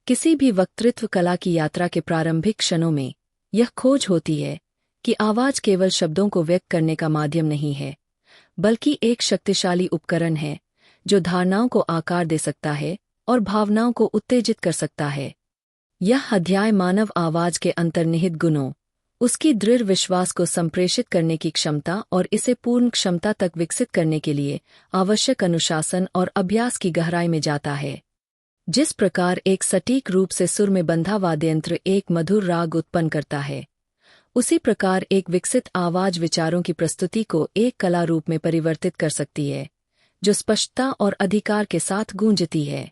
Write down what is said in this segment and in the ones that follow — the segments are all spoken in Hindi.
किसी भी वक्तृत्व कला की यात्रा के प्रारंभिक क्षणों में यह खोज होती है कि आवाज केवल शब्दों को व्यक्त करने का माध्यम नहीं है, बल्कि एक शक्तिशाली उपकरण है जो धारणाओं को आकार दे सकता है और भावनाओं को उत्तेजित कर सकता है। यह अध्याय मानव आवाज के अंतर्निहित गुणों, उसकी दृढ़ विश्वास को संप्रेषित करने की क्षमता और इसे पूर्ण क्षमता तक विकसित करने के लिए आवश्यक अनुशासन और अभ्यास की गहराई में जाता है। जिस प्रकार एक सटीक रूप से सुर में बंधा वाद्ययंत्र एक मधुर राग उत्पन्न करता है, उसी प्रकार एक विकसित आवाज विचारों की प्रस्तुति को एक कला रूप में परिवर्तित कर सकती है, जो स्पष्टता और अधिकार के साथ गूंजती है।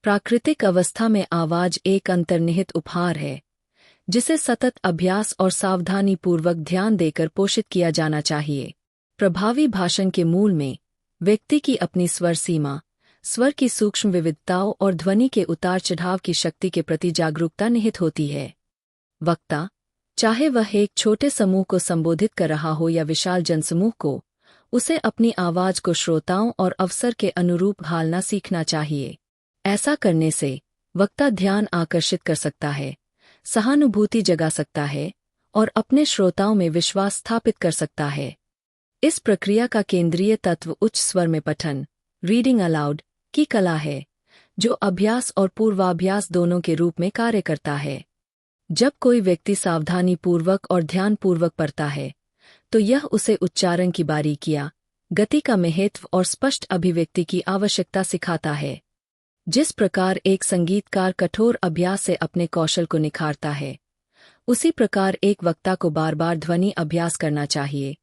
प्राकृतिक अवस्था में आवाज एक अंतर्निहित उपहार है, जिसे सतत अभ्यास और सावधानीपूर्वक ध्यान देकर पोषित किया जाना चाहिए। प्रभावी भाषण के मूल में व्यक्ति की अपनी स्वर सीमा, स्वर की सूक्ष्म विविधताओं और ध्वनि के उतार चढ़ाव की शक्ति के प्रति जागरूकता निहित होती है। वक्ता, चाहे वह एक छोटे समूह को संबोधित कर रहा हो या विशाल जनसमूह को, उसे अपनी आवाज को श्रोताओं और अवसर के अनुरूप ढालना सीखना चाहिए। ऐसा करने से वक्ता ध्यान आकर्षित कर सकता है, सहानुभूति जगा सकता है और अपने श्रोताओं में विश्वास स्थापित कर सकता है। इस प्रक्रिया का केंद्रीय तत्व उच्च स्वर में पठन, रीडिंग अलाउड की कला है, जो अभ्यास और पूर्वाभ्यास दोनों के रूप में कार्य करता है। जब कोई व्यक्ति सावधानीपूर्वक और ध्यानपूर्वक पढ़ता है, तो यह उसे उच्चारण की बारीकियां, गति का महत्व और स्पष्ट अभिव्यक्ति की आवश्यकता सिखाता है। जिस प्रकार एक संगीतकार कठोर अभ्यास से अपने कौशल को निखारता है, उसी प्रकार एक वक्ता को बार बार ध्वनि अभ्यास करना चाहिए,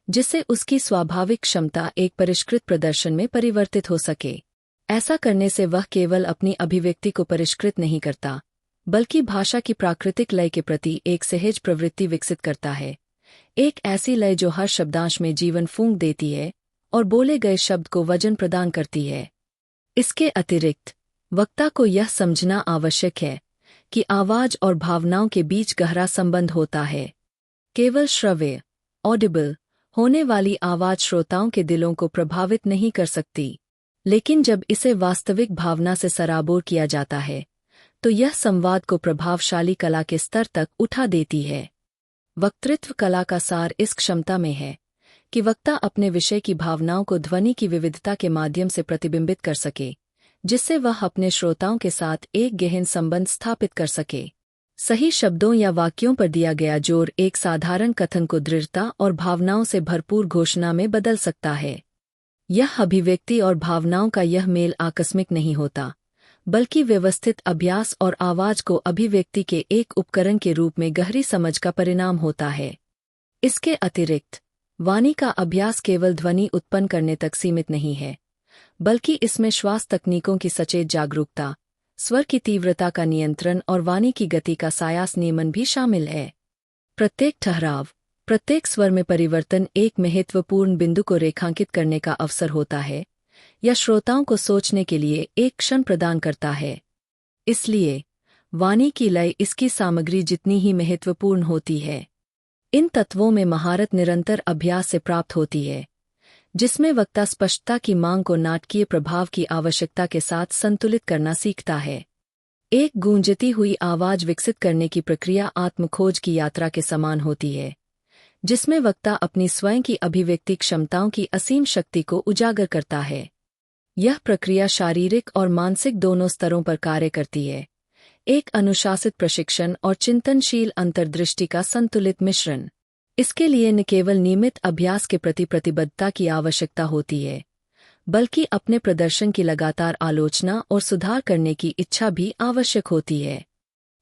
जिससे उसकी स्वाभाविक क्षमता एक परिष्कृत प्रदर्शन में परिवर्तित हो सके। ऐसा करने से वह केवल अपनी अभिव्यक्ति को परिष्कृत नहीं करता, बल्कि भाषा की प्राकृतिक लय के प्रति एक सहज प्रवृत्ति विकसित करता है, एक ऐसी लय जो हर शब्दांश में जीवन फूंक देती है और बोले गए शब्द को वजन प्रदान करती है। इसके अतिरिक्त वक्ता को यह समझना आवश्यक है कि आवाज और भावनाओं के बीच गहरा संबंध होता है। केवल श्रव्य, ऑडिबल होने वाली आवाज श्रोताओं के दिलों को प्रभावित नहीं कर सकती, लेकिन जब इसे वास्तविक भावना से सराबोर किया जाता है, तो यह संवाद को प्रभावशाली कला के स्तर तक उठा देती है। वक्तृत्व कला का सार इस क्षमता में है कि वक्ता अपने विषय की भावनाओं को ध्वनि की विविधता के माध्यम से प्रतिबिंबित कर सके, जिससे वह अपने श्रोताओं के साथ एक गहन संबंध स्थापित कर सके। सही शब्दों या वाक्यों पर दिया गया जोर एक साधारण कथन को दृढ़ता और भावनाओं से भरपूर घोषणा में बदल सकता है। यह अभिव्यक्ति और भावनाओं का यह मेल आकस्मिक नहीं होता, बल्कि व्यवस्थित अभ्यास और आवाज को अभिव्यक्ति के एक उपकरण के रूप में गहरी समझ का परिणाम होता है। इसके अतिरिक्त वाणी का अभ्यास केवल ध्वनि उत्पन्न करने तक सीमित नहीं है, बल्कि इसमें श्वास तकनीकों की सचेत जागरूकता, स्वर की तीव्रता का नियंत्रण और वाणी की गति का सायास नियमन भी शामिल है। प्रत्येक ठहराव, प्रत्येक स्वर में परिवर्तन एक महत्वपूर्ण बिंदु को रेखांकित करने का अवसर होता है या श्रोताओं को सोचने के लिए एक क्षण प्रदान करता है। इसलिए वाणी की लय इसकी सामग्री जितनी ही महत्वपूर्ण होती है। इन तत्वों में महारत निरंतर अभ्यास से प्राप्त होती है, जिसमें वक्ता स्पष्टता की मांग को नाटकीय प्रभाव की आवश्यकता के साथ संतुलित करना सीखता है। एक गूंजती हुई आवाज विकसित करने की प्रक्रिया आत्मखोज की यात्रा के समान होती है, जिसमें वक्ता अपनी स्वयं की अभिव्यक्ति क्षमताओं की असीम शक्ति को उजागर करता है। यह प्रक्रिया शारीरिक और मानसिक दोनों स्तरों पर कार्य करती है, एक अनुशासित प्रशिक्षण और चिंतनशील अंतर्दृष्टि का संतुलित मिश्रण। इसके लिए न केवल नियमित अभ्यास के प्रति प्रतिबद्धता की आवश्यकता होती है, बल्कि अपने प्रदर्शन की लगातार आलोचना और सुधार करने की इच्छा भी आवश्यक होती है।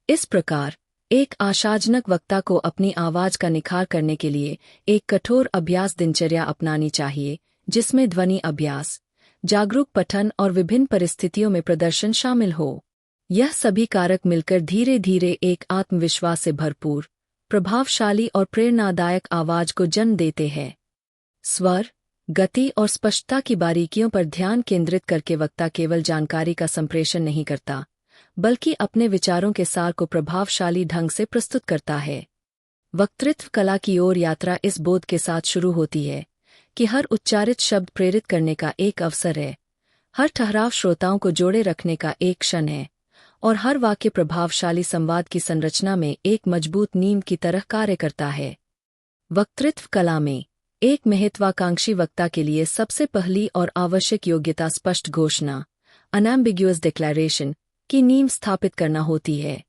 इस प्रकार एक आशाजनक वक्ता को अपनी आवाज का निखार करने के लिए एक कठोर अभ्यास दिनचर्या अपनानी चाहिए, जिसमें ध्वनि अभ्यास, जागरूक पठन और विभिन्न परिस्थितियों में प्रदर्शन शामिल हो। यह सभी कारक मिलकर धीरे धीरे एक आत्मविश्वास से भरपूर, प्रभावशाली और प्रेरणादायक आवाज को जन्म देते हैं। स्वर, गति और स्पष्टता की बारीकियों पर ध्यान केंद्रित करके वक्ता केवल जानकारी का संप्रेषण नहीं करता, बल्कि अपने विचारों के सार को प्रभावशाली ढंग से प्रस्तुत करता है। वक्तृत्व कला की ओर यात्रा इस बोध के साथ शुरू होती है कि हर उच्चारित शब्द प्रेरित करने का एक अवसर है, हर ठहराव श्रोताओं को जोड़े रखने का एक क्षण है, और हर वाक्य प्रभावशाली संवाद की संरचना में एक मजबूत नींव की तरह कार्य करता है। वक्तृत्व कला में एक महत्वाकांक्षी वक्ता के लिए सबसे पहली और आवश्यक योग्यता स्पष्ट घोषणा, अनएम्बिग्युअस डिक्लेरेशन, की नींव स्थापित करना होती है।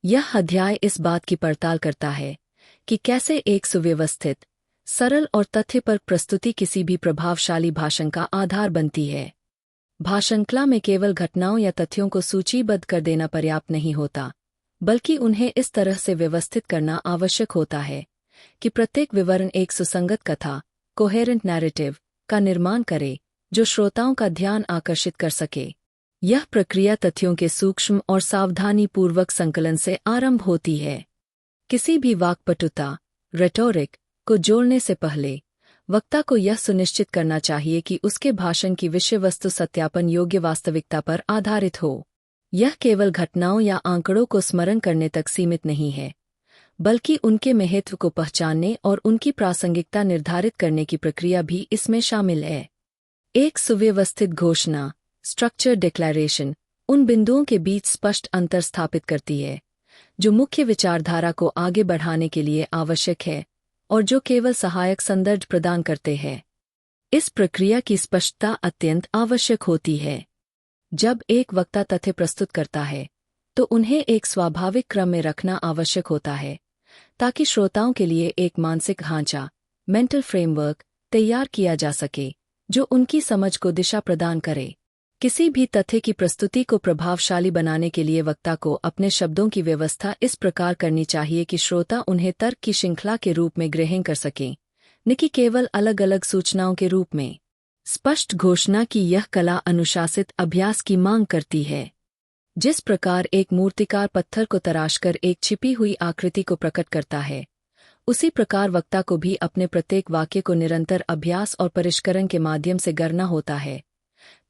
यह अध्याय इस बात की पड़ताल करता है कि कैसे एक सुव्यवस्थित, सरल और तथ्यपरक प्रस्तुति किसी भी प्रभावशाली भाषण का आधार बनती है। भाषणकला में केवल घटनाओं या तथ्यों को सूचीबद्ध कर देना पर्याप्त नहीं होता, बल्कि उन्हें इस तरह से व्यवस्थित करना आवश्यक होता है कि प्रत्येक विवरण एक सुसंगत कथा, कोहेरेंट नैरेटिव, का निर्माण करे जो श्रोताओं का ध्यान आकर्षित कर सके। यह प्रक्रिया तथ्यों के सूक्ष्म और सावधानीपूर्वक संकलन से आरंभ होती है। किसी भी वाक्पटुता, रेटोरिक, को जोड़ने से पहले वक्ता को यह सुनिश्चित करना चाहिए कि उसके भाषण की विषय वस्तु सत्यापन योग्य वास्तविकता पर आधारित हो। यह केवल घटनाओं या आंकड़ों को स्मरण करने तक सीमित नहीं है, बल्कि उनके महत्व को पहचानने और उनकी प्रासंगिकता निर्धारित करने की प्रक्रिया भी इसमें शामिल है। एक सुव्यवस्थित घोषणा, स्ट्रक्चर डिक्लेरेशन, उन बिंदुओं के बीच स्पष्ट अंतर स्थापित करती है जो मुख्य विचारधारा को आगे बढ़ाने के लिए आवश्यक है और जो केवल सहायक संदर्भ प्रदान करते हैं। इस प्रक्रिया की स्पष्टता अत्यंत आवश्यक होती है। जब एक वक्ता तथ्य प्रस्तुत करता है तो उन्हें एक स्वाभाविक क्रम में रखना आवश्यक होता है ताकि श्रोताओं के लिए एक मानसिक ढांचा, मेंटल फ्रेमवर्क, तैयार किया जा सके जो उनकी समझ को दिशा प्रदान करे। किसी भी तथ्य की प्रस्तुति को प्रभावशाली बनाने के लिए वक्ता को अपने शब्दों की व्यवस्था इस प्रकार करनी चाहिए कि श्रोता उन्हें तर्क की श्रृंखला के रूप में ग्रहण कर सकें, न कि केवल अलग अलग सूचनाओं के रूप में। स्पष्ट घोषणा की यह कला अनुशासित अभ्यास की मांग करती है। जिस प्रकार एक मूर्तिकार पत्थर को तराशकर एक छिपी हुई आकृति को प्रकट करता है, उसी प्रकार वक्ता को भी अपने प्रत्येक वाक्य को निरंतर अभ्यास और परिष्करण के माध्यम से गढ़ना होता है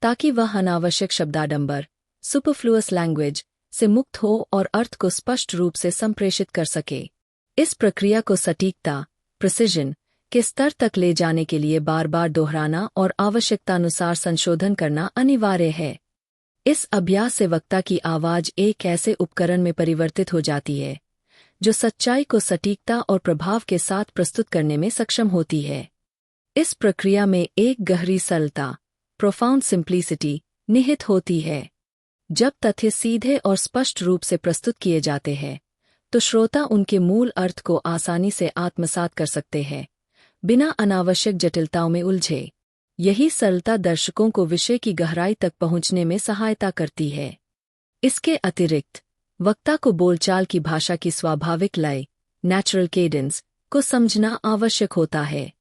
ताकि वह अनावश्यक शब्दाडंबर, सुपरफ्लुअस लैंग्वेज, से मुक्त हो और अर्थ को स्पष्ट रूप से संप्रेषित कर सके। इस प्रक्रिया को सटीकता, प्रिसिजन, के स्तर तक ले जाने के लिए बार बार दोहराना और आवश्यकतानुसार संशोधन करना अनिवार्य है। इस अभ्यास से वक्ता की आवाज एक ऐसे उपकरण में परिवर्तित हो जाती है जो सच्चाई को सटीकता और प्रभाव के साथ प्रस्तुत करने में सक्षम होती है। इस प्रक्रिया में एक गहरी सरलता, प्रोफाउंड सिंप्लिसिटी, निहित होती है। जब तथ्य सीधे और स्पष्ट रूप से प्रस्तुत किए जाते हैं तो श्रोता उनके मूल अर्थ को आसानी से आत्मसात कर सकते हैं, बिना अनावश्यक जटिलताओं में उलझे। यही सरलता दर्शकों को विषय की गहराई तक पहुंचने में सहायता करती है। इसके अतिरिक्त वक्ता को बोलचाल की भाषा की स्वाभाविक लय, नेचुरल केडेंस, को समझना आवश्यक होता है।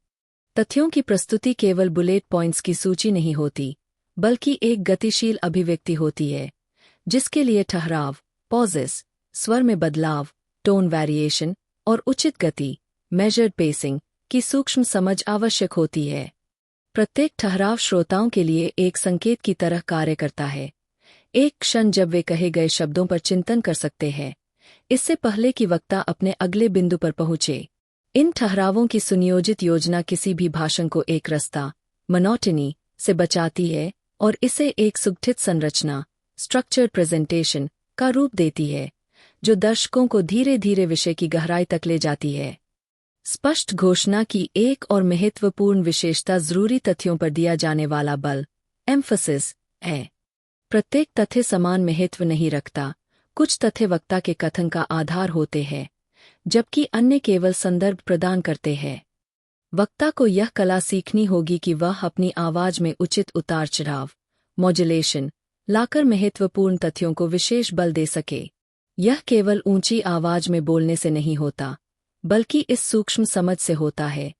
तथ्यों की प्रस्तुति केवल बुलेट पॉइंट्स की सूची नहीं होती, बल्कि एक गतिशील अभिव्यक्ति होती है जिसके लिए ठहराव, पॉजेस, स्वर में बदलाव, टोन वेरिएशन और उचित गति, मेजर्ड पेसिंग, की सूक्ष्म समझ आवश्यक होती है। प्रत्येक ठहराव श्रोताओं के लिए एक संकेत की तरह कार्य करता है, एक क्षण जब वे कहे गए शब्दों पर चिंतन कर सकते हैं, इससे पहले कि वक्ता अपने अगले बिंदु पर पहुंचे। इन ठहरावों की सुनियोजित योजना किसी भी भाषण को एक रास्ता, मोनोटनी, से बचाती है और इसे एक सुगठित संरचना, स्ट्रक्चर्ड प्रेजेंटेशन, का रूप देती है जो दर्शकों को धीरे धीरे विषय की गहराई तक ले जाती है। स्पष्ट घोषणा की एक और महत्वपूर्ण विशेषता जरूरी तथ्यों पर दिया जाने वाला बल, एम्फसिस, है। प्रत्येक तथ्य समान महत्व नहीं रखता। कुछ तथ्य वक्ता के कथन का आधार होते हैं, जबकि अन्य केवल संदर्भ प्रदान करते हैं। वक्ता को यह कला सीखनी होगी कि वह अपनी आवाज में उचित उतार चढ़ाव, मॉड्यूलेशन, लाकर महत्वपूर्ण तथ्यों को विशेष बल दे सके। यह केवल ऊंची आवाज में बोलने से नहीं होता, बल्कि इस सूक्ष्म समझ से होता है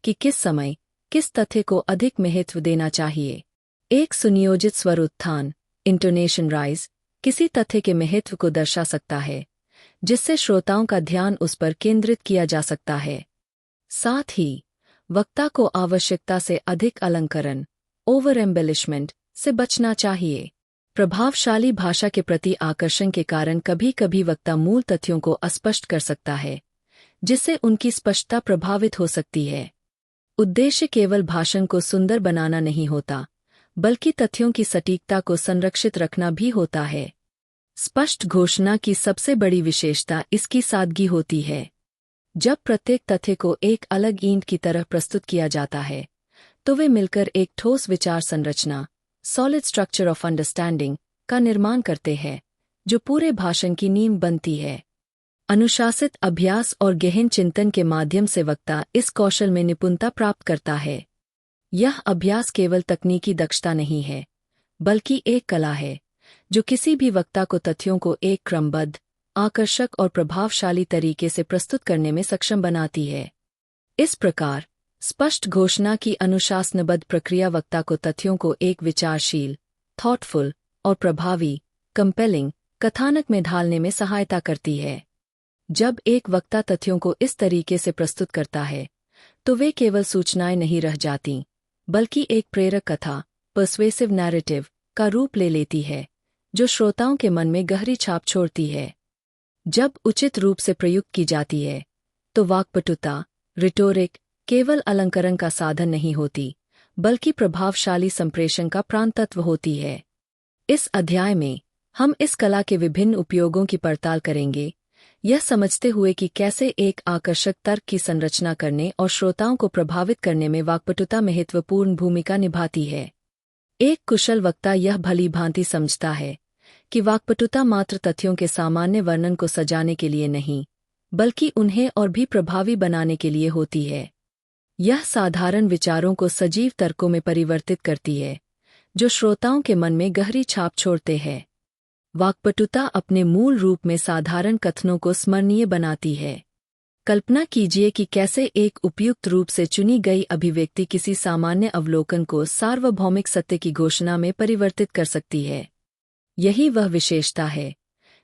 कि किस समय, किस तथ्य को अधिक महत्व देना चाहिए। एक सुनियोजित स्वर उत्थान, इंटोनेशन राइज, किसी तथ्य के महत्व को दर्शा सकता है, जिससे श्रोताओं का ध्यान उस पर केंद्रित किया जा सकता है। साथ ही वक्ता को आवश्यकता से अधिक अलंकरण, ओवर एम्बेलिशमेंट, से बचना चाहिए। प्रभावशाली भाषा के प्रति आकर्षण के कारण कभी कभी वक्ता मूल तथ्यों को अस्पष्ट कर सकता है, जिससे उनकी स्पष्टता प्रभावित हो सकती है। उद्देश्य केवल भाषण को सुंदर बनाना नहीं होता, बल्कि तथ्यों की सटीकता को संरक्षित रखना भी होता है। स्पष्ट घोषणा की सबसे बड़ी विशेषता इसकी सादगी होती है। जब प्रत्येक तथ्य को एक अलग ईंट की तरह प्रस्तुत किया जाता है, तो वे मिलकर एक ठोस विचार संरचना, सॉलिड स्ट्रक्चर ऑफ अंडरस्टैंडिंग, का निर्माण करते हैं, जो पूरे भाषण की नींव बनती है। अनुशासित अभ्यास और गहन चिंतन के माध्यम से वक्ता इस कौशल में निपुणता प्राप्त करता है। यह अभ्यास केवल तकनीकी दक्षता नहीं है, बल्कि एक कला है, जो किसी भी वक्ता को तथ्यों को एक क्रमबद्ध, आकर्षक और प्रभावशाली तरीके से प्रस्तुत करने में सक्षम बनाती है। इस प्रकार, स्पष्ट घोषणा की अनुशासनबद्ध प्रक्रिया वक्ता को तथ्यों को एक विचारशील, थॉटफुल और प्रभावी, कंपेलिंग कथानक में ढालने में सहायता करती है। जब एक वक्ता तथ्यों को इस तरीके से प्रस्तुत करता है, तो वे केवल सूचनाएं नहीं रह जातीं, बल्कि एक प्रेरक कथा, पर्सुएसिव नैरेटिव, का रूप ले लेती है, जो श्रोताओं के मन में गहरी छाप छोड़ती है। जब उचित रूप से प्रयुक्त की जाती है, तो वाक्पटुता, रिटोरिक, केवल अलंकरण का साधन नहीं होती, बल्कि प्रभावशाली संप्रेषण का प्राणतत्व होती है। इस अध्याय में हम इस कला के विभिन्न उपयोगों की पड़ताल करेंगे, यह समझते हुए कि कैसे एक आकर्षक तर्क की संरचना करने और श्रोताओं को प्रभावित करने में वाक्पटुता महत्वपूर्ण भूमिका निभाती है। एक कुशल वक्ता यह भली भांति समझता है कि वाक्पटुता मात्र तथ्यों के सामान्य वर्णन को सजाने के लिए नहीं, बल्कि उन्हें और भी प्रभावी बनाने के लिए होती है। यह साधारण विचारों को सजीव तर्कों में परिवर्तित करती है, जो श्रोताओं के मन में गहरी छाप छोड़ते हैं। वाक्पटुता अपने मूल रूप में साधारण कथनों को स्मरणीय बनाती है। कल्पना कीजिए कि कैसे एक उपयुक्त रूप से चुनी गई अभिव्यक्ति किसी सामान्य अवलोकन को सार्वभौमिक सत्य की घोषणा में परिवर्तित कर सकती है। यही वह विशेषता है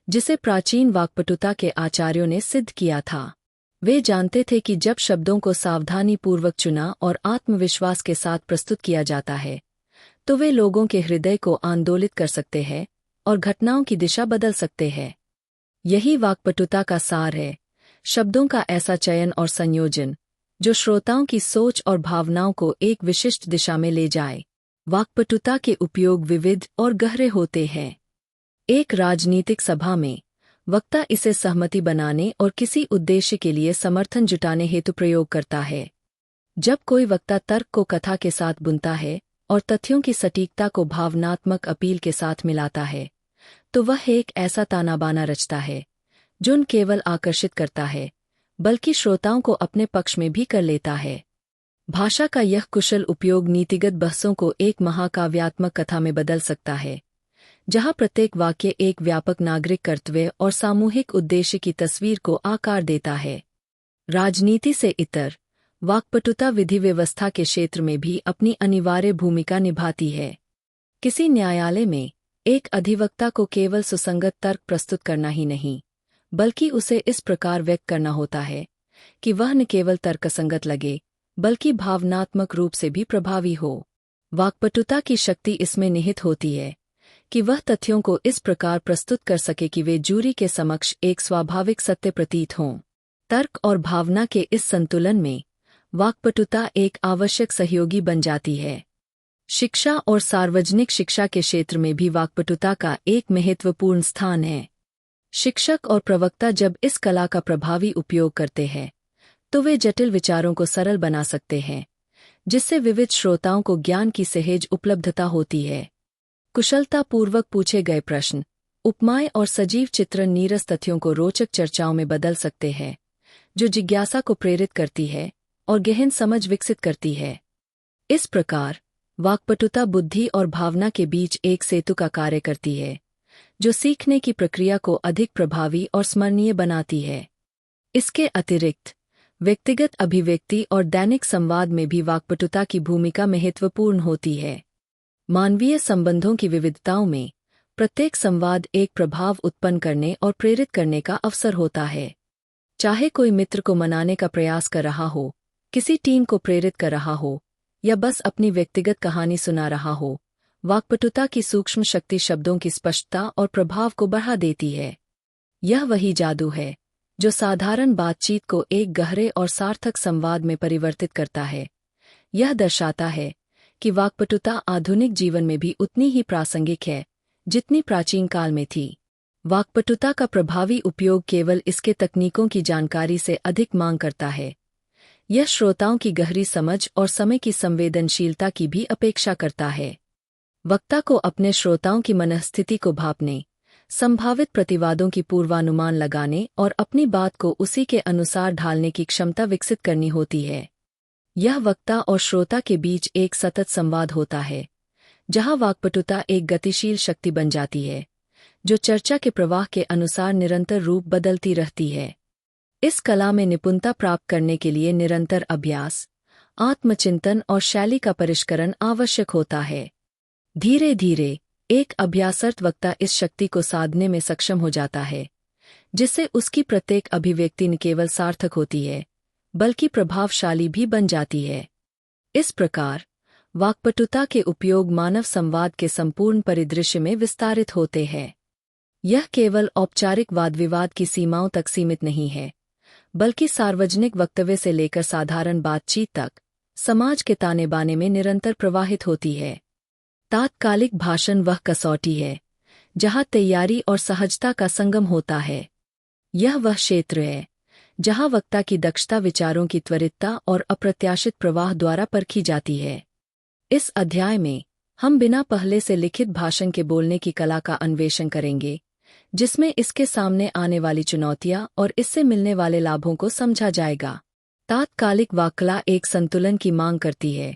जिसे प्राचीन वाक्पटुता के आचार्यों ने सिद्ध किया था। वे जानते थे कि जब शब्दों को सावधानीपूर्वक चुना और आत्मविश्वास के साथ प्रस्तुत किया जाता है, तो वे लोगों के हृदय को आंदोलित कर सकते हैं और घटनाओं की दिशा बदल सकते हैं। यही वाक्पटुता का सार है, शब्दों का ऐसा चयन और संयोजन जो श्रोताओं की सोच और भावनाओं को एक विशिष्ट दिशा में ले जाए। वाक्पटुता के उपयोग विविध और गहरे होते हैं। एक राजनीतिक सभा में वक्ता इसे सहमति बनाने और किसी उद्देश्य के लिए समर्थन जुटाने हेतु प्रयोग करता है। जब कोई वक्ता तर्क को कथा के साथ बुनता है और तथ्यों की सटीकता को भावनात्मक अपील के साथ मिलाता है, तो वह एक ऐसा तानाबाना रचता है जो न केवल आकर्षित करता है, बल्कि श्रोताओं को अपने पक्ष में भी कर लेता है। भाषा का यह कुशल उपयोग नीतिगत बहसों को एक महाकाव्यात्मक कथा में बदल सकता है, जहां प्रत्येक वाक्य एक व्यापक नागरिक कर्तव्य और सामूहिक उद्देश्य की तस्वीर को आकार देता है। राजनीति से इतर, वाक्पटुता विधि व्यवस्था के क्षेत्र में भी अपनी अनिवार्य भूमिका निभाती है। किसी न्यायालय में एक अधिवक्ता को केवल सुसंगत तर्क प्रस्तुत करना ही नहीं, बल्कि उसे इस प्रकार व्यक्त करना होता है कि वह न केवल तर्कसंगत लगे, बल्कि भावनात्मक रूप से भी प्रभावी हो। वाक्पटुता की शक्ति इसमें निहित होती है कि वह तथ्यों को इस प्रकार प्रस्तुत कर सके कि वे जूरी के समक्ष एक स्वाभाविक सत्य प्रतीत हों। तर्क और भावना के इस संतुलन में वाक्पटुता एक आवश्यक सहयोगी बन जाती है। शिक्षा और सार्वजनिक शिक्षा के क्षेत्र में भी वाक्पटुता का एक महत्वपूर्ण स्थान है। शिक्षक और प्रवक्ता जब इस कला का प्रभावी उपयोग करते हैं, तो वे जटिल विचारों को सरल बना सकते हैं, जिससे विविध श्रोताओं को ज्ञान की सहज उपलब्धता होती है। कुशलतापूर्वक पूछे गए प्रश्न, उपमाएं और सजीव चित्रण नीरस तथ्यों को रोचक चर्चाओं में बदल सकते हैं, जो जिज्ञासा को प्रेरित करती है और गहन समझ विकसित करती है। इस प्रकार, वाक्पटुता बुद्धि और भावना के बीच एक सेतु का कार्य करती है, जो सीखने की प्रक्रिया को अधिक प्रभावी और स्मरणीय बनाती है। इसके अतिरिक्त, व्यक्तिगत अभिव्यक्ति और दैनिक संवाद में भी वाक्पटुता की भूमिका महत्वपूर्ण होती है। मानवीय संबंधों की विविधताओं में प्रत्येक संवाद एक प्रभाव उत्पन्न करने और प्रेरित करने का अवसर होता है। चाहे कोई मित्र को मनाने का प्रयास कर रहा हो, किसी टीम को प्रेरित कर रहा हो, या बस अपनी व्यक्तिगत कहानी सुना रहा हो, वाक्पटुता की सूक्ष्म शक्ति शब्दों की स्पष्टता और प्रभाव को बढ़ा देती है। यह वही जादू है जो साधारण बातचीत को एक गहरे और सार्थक संवाद में परिवर्तित करता है। यह दर्शाता है कि वाक्पटुता आधुनिक जीवन में भी उतनी ही प्रासंगिक है जितनी प्राचीन काल में थी। वाक्पटुता का प्रभावी उपयोग केवल इसके तकनीकों की जानकारी से अधिक मांग करता है। यह श्रोताओं की गहरी समझ और समय की संवेदनशीलता की भी अपेक्षा करता है। वक्ता को अपने श्रोताओं की मनःस्थिति को भांपने, संभावित प्रतिवादों की पूर्वानुमान लगाने और अपनी बात को उसी के अनुसार ढालने की क्षमता विकसित करनी होती है। यह वक्ता और श्रोता के बीच एक सतत संवाद होता है, जहां वाक्पटुता एक गतिशील शक्ति बन जाती है, जो चर्चा के प्रवाह के अनुसार निरंतर रूप बदलती रहती है। इस कला में निपुणता प्राप्त करने के लिए निरंतर अभ्यास, आत्मचिंतन और शैली का परिष्करण आवश्यक होता है। धीरे धीरे एक अभ्यासरत वक्ता इस शक्ति को साधने में सक्षम हो जाता है, जिससे उसकी प्रत्येक अभिव्यक्ति न केवल सार्थक होती है, बल्कि प्रभावशाली भी बन जाती है। इस प्रकार वाक्पटुता के उपयोग मानव संवाद के संपूर्ण परिदृश्य में विस्तारित होते हैं। यह केवल औपचारिक वाद विवाद की सीमाओं तक सीमित नहीं है, बल्कि सार्वजनिक वक्तव्य से लेकर साधारण बातचीत तक समाज के ताने बाने में निरंतर प्रवाहित होती है। तात्कालिक भाषण वह कसौटी है जहां तैयारी और सहजता का संगम होता है। यह वह क्षेत्र है जहां वक्ता की दक्षता विचारों की त्वरितता और अप्रत्याशित प्रवाह द्वारा परखी जाती है। इस अध्याय में हम बिना पहले से लिखित भाषण के बोलने की कला का अन्वेषण करेंगे, जिसमें इसके सामने आने वाली चुनौतियां और इससे मिलने वाले लाभों को समझा जाएगा। तात्कालिक वाक्कला एक संतुलन की मांग करती है,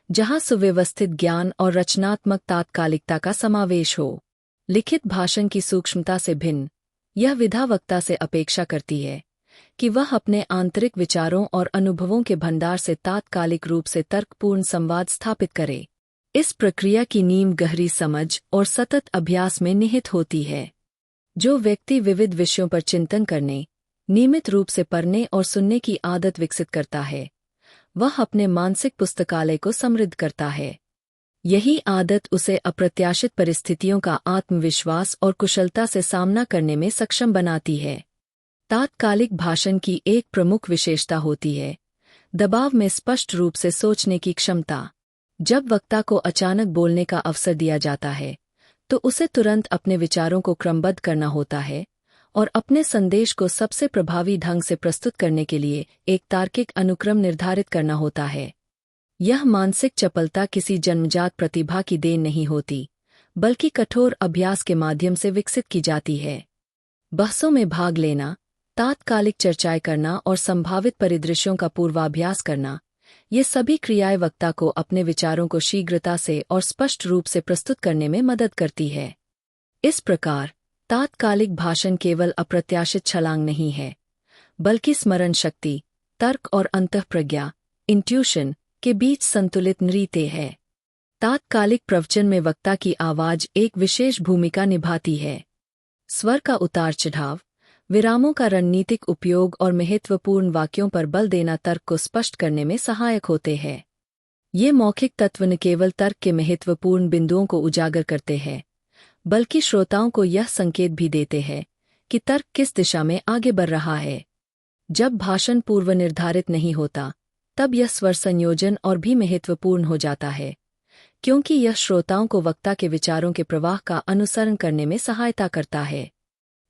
जहां सुव्यवस्थित ज्ञान और रचनात्मक तात्कालिकता का समावेश हो। लिखित भाषण की सूक्ष्मता से भिन्न यह विधा वक्ता से अपेक्षा करती है कि वह अपने आंतरिक विचारों और अनुभवों के भंडार से तात्कालिक रूप से तर्कपूर्ण संवाद स्थापित करे। इस प्रक्रिया की नींव गहरी समझ और सतत अभ्यास में निहित होती है। जो व्यक्ति विविध विषयों पर चिंतन करने, नियमित रूप से पढ़ने और सुनने की आदत विकसित करता है, वह अपने मानसिक पुस्तकालय को समृद्ध करता है। यही आदत उसे अप्रत्याशित परिस्थितियों का आत्मविश्वास और कुशलता से सामना करने में सक्षम बनाती है। तात्कालिक भाषण की एक प्रमुख विशेषता होती है दबाव में स्पष्ट रूप से सोचने की क्षमता। जब वक्ता को अचानक बोलने का अवसर दिया जाता है, तो उसे तुरंत अपने विचारों को क्रमबद्ध करना होता है और अपने संदेश को सबसे प्रभावी ढंग से प्रस्तुत करने के लिए एक तार्किक अनुक्रम निर्धारित करना होता है। यह मानसिक चपलता किसी जन्मजात प्रतिभा की देन नहीं होती, बल्कि कठोर अभ्यास के माध्यम से विकसित की जाती है। बहसों में भाग लेना, तात्कालिक चर्चाएं करना और संभावित परिदृश्यों का पूर्वाभ्यास करना, ये सभी क्रियाएं वक्ता को अपने विचारों को शीघ्रता से और स्पष्ट रूप से प्रस्तुत करने में मदद करती है। इस प्रकार तात्कालिक भाषण केवल अप्रत्याशित छलांग नहीं है, बल्कि स्मरण शक्ति, तर्क और अंतःप्रज्ञा इंट्यूशन के बीच संतुलित नृत्य है। तात्कालिक प्रवचन में वक्ता की आवाज एक विशेष भूमिका निभाती है। स्वर का उतार चढ़ाव, विरामों का रणनीतिक उपयोग और महत्वपूर्ण वाक्यों पर बल देना तर्क को स्पष्ट करने में सहायक होते हैं। ये मौखिक तत्व न केवल तर्क के महत्वपूर्ण बिंदुओं को उजागर करते हैं, बल्कि श्रोताओं को यह संकेत भी देते हैं कि तर्क किस दिशा में आगे बढ़ रहा है। जब भाषण पूर्व निर्धारित नहीं होता, तब यह स्वर संयोजन और भी महत्वपूर्ण हो जाता है, क्योंकि यह श्रोताओं को वक्ता के विचारों के प्रवाह का अनुसरण करने में सहायता करता है।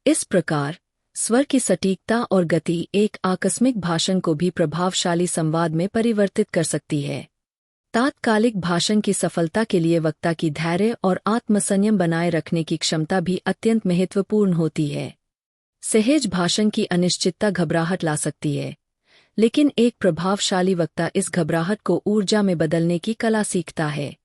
इस प्रकार स्वर की सटीकता और गति एक आकस्मिक भाषण को भी प्रभावशाली संवाद में परिवर्तित कर सकती है। तात्कालिक भाषण की सफलता के लिए वक्ता की धैर्य और आत्मसंयम बनाए रखने की क्षमता भी अत्यंत महत्वपूर्ण होती है। सहज भाषण की अनिश्चितता घबराहट ला सकती है, लेकिन एक प्रभावशाली वक्ता इस घबराहट को ऊर्जा में बदलने की कला सीखता है।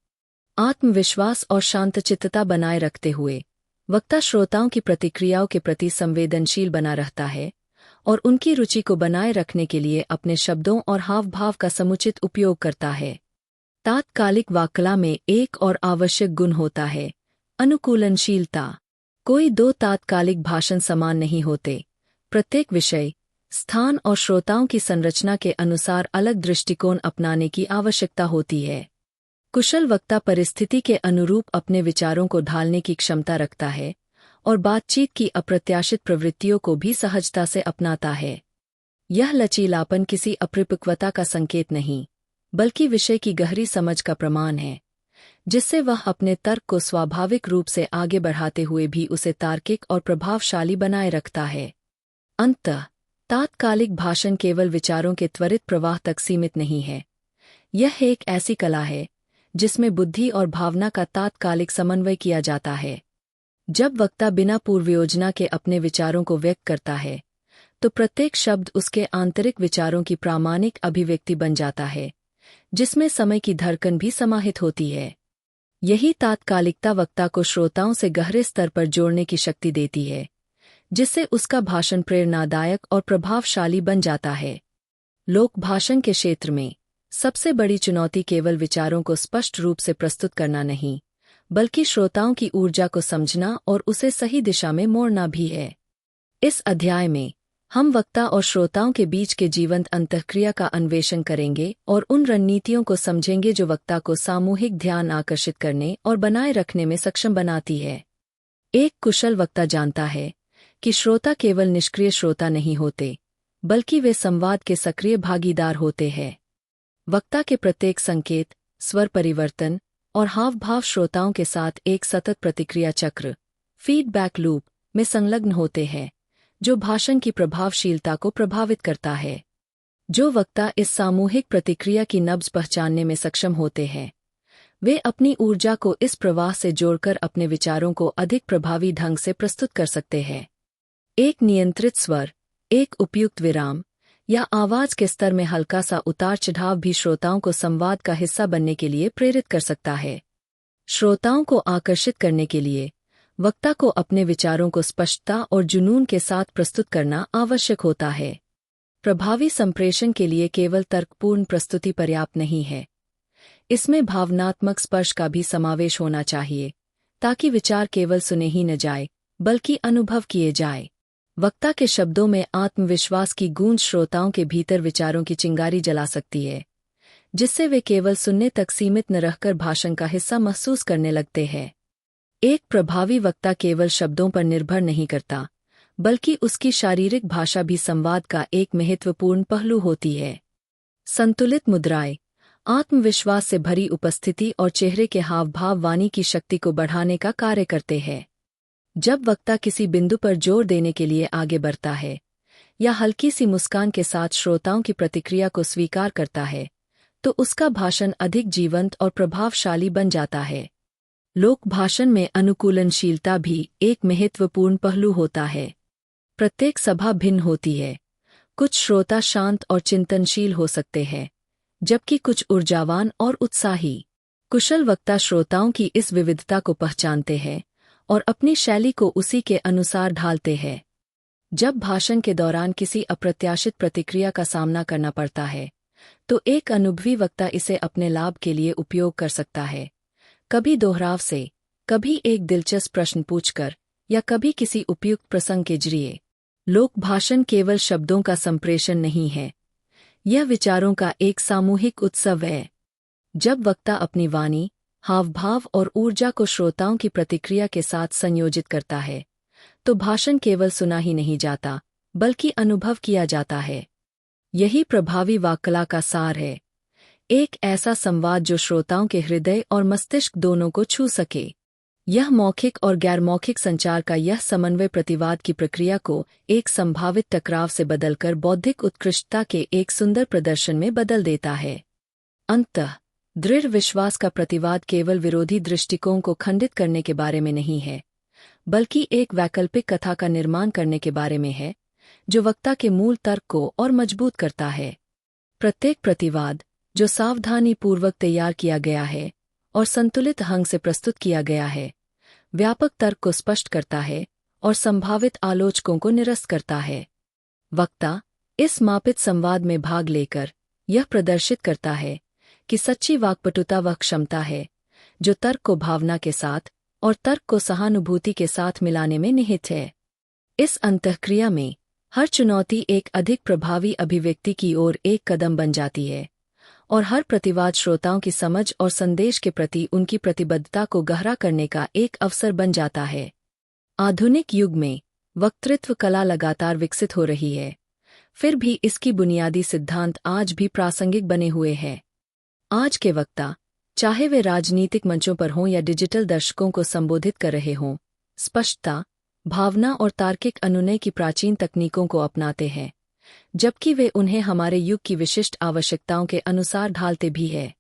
आत्मविश्वास और शांतचित्तता बनाए रखते हुए वक्ता श्रोताओं की प्रतिक्रियाओं के प्रति संवेदनशील बना रहता है और उनकी रुचि को बनाए रखने के लिए अपने शब्दों और हावभाव का समुचित उपयोग करता है। तात्कालिक वाक्कला में एक और आवश्यक गुण होता है, अनुकूलनशीलता। कोई दो तात्कालिक भाषण समान नहीं होते। प्रत्येक विषय, स्थान और श्रोताओं की संरचना के अनुसार अलग दृष्टिकोण अपनाने की आवश्यकता होती है। कुशल वक्ता परिस्थिति के अनुरूप अपने विचारों को ढालने की क्षमता रखता है और बातचीत की अप्रत्याशित प्रवृत्तियों को भी सहजता से अपनाता है। यह लचीलापन किसी अपरिपक्वता का संकेत नहीं, बल्कि विषय की गहरी समझ का प्रमाण है, जिससे वह अपने तर्क को स्वाभाविक रूप से आगे बढ़ाते हुए भी उसे तार्किक और प्रभावशाली बनाए रखता है। अंततः तात्कालिक भाषण केवल विचारों के त्वरित प्रवाह तक सीमित नहीं है। यह एक ऐसी कला है जिसमें बुद्धि और भावना का तात्कालिक समन्वय किया जाता है। जब वक्ता बिना पूर्वयोजना के अपने विचारों को व्यक्त करता है, तो प्रत्येक शब्द उसके आंतरिक विचारों की प्रामाणिक अभिव्यक्ति बन जाता है, जिसमें समय की धड़कन भी समाहित होती है। यही तात्कालिकता वक्ता को श्रोताओं से गहरे स्तर पर जोड़ने की शक्ति देती है, जिससे उसका भाषण प्रेरणादायक और प्रभावशाली बन जाता है। लोक भाषण के क्षेत्र में सबसे बड़ी चुनौती केवल विचारों को स्पष्ट रूप से प्रस्तुत करना नहीं, बल्कि श्रोताओं की ऊर्जा को समझना और उसे सही दिशा में मोड़ना भी है। इस अध्याय में हम वक्ता और श्रोताओं के बीच के जीवंत अंतःक्रिया का अन्वेषण करेंगे और उन रणनीतियों को समझेंगे जो वक्ता को सामूहिक ध्यान आकर्षित करने और बनाए रखने में सक्षम बनाती है। एक कुशल वक्ता जानता है कि श्रोता केवल निष्क्रिय श्रोता नहीं होते, बल्कि वे संवाद के सक्रिय भागीदार होते हैं। वक्ता के प्रत्येक संकेत, स्वर परिवर्तन और हाव-भाव श्रोताओं के साथ एक सतत प्रतिक्रिया चक्र, फीडबैक लूप में संलग्न होते हैं, जो भाषण की प्रभावशीलता को प्रभावित करता है। जो वक्ता इस सामूहिक प्रतिक्रिया की नब्ज पहचानने में सक्षम होते हैं, वे अपनी ऊर्जा को इस प्रवाह से जोड़कर अपने विचारों को अधिक प्रभावी ढंग से प्रस्तुत कर सकते हैं। एक नियंत्रित स्वर, एक उपयुक्त विराम या आवाज के स्तर में हल्का सा उतार चढ़ाव भी श्रोताओं को संवाद का हिस्सा बनने के लिए प्रेरित कर सकता है। श्रोताओं को आकर्षित करने के लिए वक्ता को अपने विचारों को स्पष्टता और जुनून के साथ प्रस्तुत करना आवश्यक होता है। प्रभावी संप्रेषण के लिए केवल तर्कपूर्ण प्रस्तुति पर्याप्त नहीं है। इसमें भावनात्मक स्पर्श का भी समावेश होना चाहिए, ताकि विचार केवल सुने ही न जाए, बल्कि अनुभव किए जाए। वक्ता के शब्दों में आत्मविश्वास की गूंज श्रोताओं के भीतर विचारों की चिंगारी जला सकती है, जिससे वे केवल सुनने तक सीमित न रहकर भाषण का हिस्सा महसूस करने लगते हैं। एक प्रभावी वक्ता केवल शब्दों पर निर्भर नहीं करता, बल्कि उसकी शारीरिक भाषा भी संवाद का एक महत्वपूर्ण पहलू होती है। संतुलित मुद्राएं, आत्मविश्वास से भरी उपस्थिति और चेहरे के हाव-भाव वाणी की शक्ति को बढ़ाने का कार्य करते हैं। जब वक्ता किसी बिंदु पर जोर देने के लिए आगे बढ़ता है या हल्की सी मुस्कान के साथ श्रोताओं की प्रतिक्रिया को स्वीकार करता है, तो उसका भाषण अधिक जीवंत और प्रभावशाली बन जाता है। लोक भाषण में अनुकूलनशीलता भी एक महत्वपूर्ण पहलू होता है। प्रत्येक सभा भिन्न होती है। कुछ श्रोता शांत और चिंतनशील हो सकते हैं, जबकि कुछ ऊर्जावान और उत्साही। कुशल वक्ता श्रोताओं की इस विविधता को पहचानते हैं और अपनी शैली को उसी के अनुसार ढालते हैं। जब भाषण के दौरान किसी अप्रत्याशित प्रतिक्रिया का सामना करना पड़ता है, तो एक अनुभवी वक्ता इसे अपने लाभ के लिए उपयोग कर सकता है। कभी दोहराव से, कभी एक दिलचस्प प्रश्न पूछकर, या कभी किसी उपयुक्त प्रसंग के जरिए। लोक भाषण केवल शब्दों का संप्रेषण नहीं है, यह विचारों का एक सामूहिक उत्सव है। जब वक्ता अपनी वाणी, हाव-भाव और ऊर्जा को श्रोताओं की प्रतिक्रिया के साथ संयोजित करता है, तो भाषण केवल सुना ही नहीं जाता, बल्कि अनुभव किया जाता है। यही प्रभावी वाक्कला का सार है, एक ऐसा संवाद जो श्रोताओं के हृदय और मस्तिष्क दोनों को छू सके। यह मौखिक और गैर-मौखिक संचार का यह समन्वय प्रतिवाद की प्रक्रिया को एक संभावित टकराव से बदलकर बौद्धिक उत्कृष्टता के एक सुंदर प्रदर्शन में बदल देता है। अंततः दृढ़ विश्वास का प्रतिवाद केवल विरोधी दृष्टिकोण को खंडित करने के बारे में नहीं है, बल्कि एक वैकल्पिक कथा का निर्माण करने के बारे में है, जो वक्ता के मूल तर्क को और मजबूत करता है। प्रत्येक प्रतिवाद, जो सावधानीपूर्वक तैयार किया गया है और संतुलित ढंग से प्रस्तुत किया गया है, व्यापक तर्क को स्पष्ट करता है और संभावित आलोचकों को निरस्त करता है। वक्ता इस मापित संवाद में भाग लेकर यह प्रदर्शित करता है कि सच्ची वाक्पटुता वह क्षमता है जो तर्क को भावना के साथ और तर्क को सहानुभूति के साथ मिलाने में निहित है। इस अंतःक्रिया में हर चुनौती एक अधिक प्रभावी अभिव्यक्ति की ओर एक कदम बन जाती है, और हर प्रतिवाद श्रोताओं की समझ और संदेश के प्रति उनकी प्रतिबद्धता को गहरा करने का एक अवसर बन जाता है। आधुनिक युग में वक्तृत्व कला लगातार विकसित हो रही है, फिर भी इसकी बुनियादी सिद्धांत आज भी प्रासंगिक बने हुए हैं। आज के वक्ता, चाहे वे राजनीतिक मंचों पर हों या डिजिटल दर्शकों को संबोधित कर रहे हों, स्पष्टता, भावना और तार्किक अनुनय की प्राचीन तकनीकों को अपनाते हैं, जबकि वे उन्हें हमारे युग की विशिष्ट आवश्यकताओं के अनुसार ढालते भी हैं।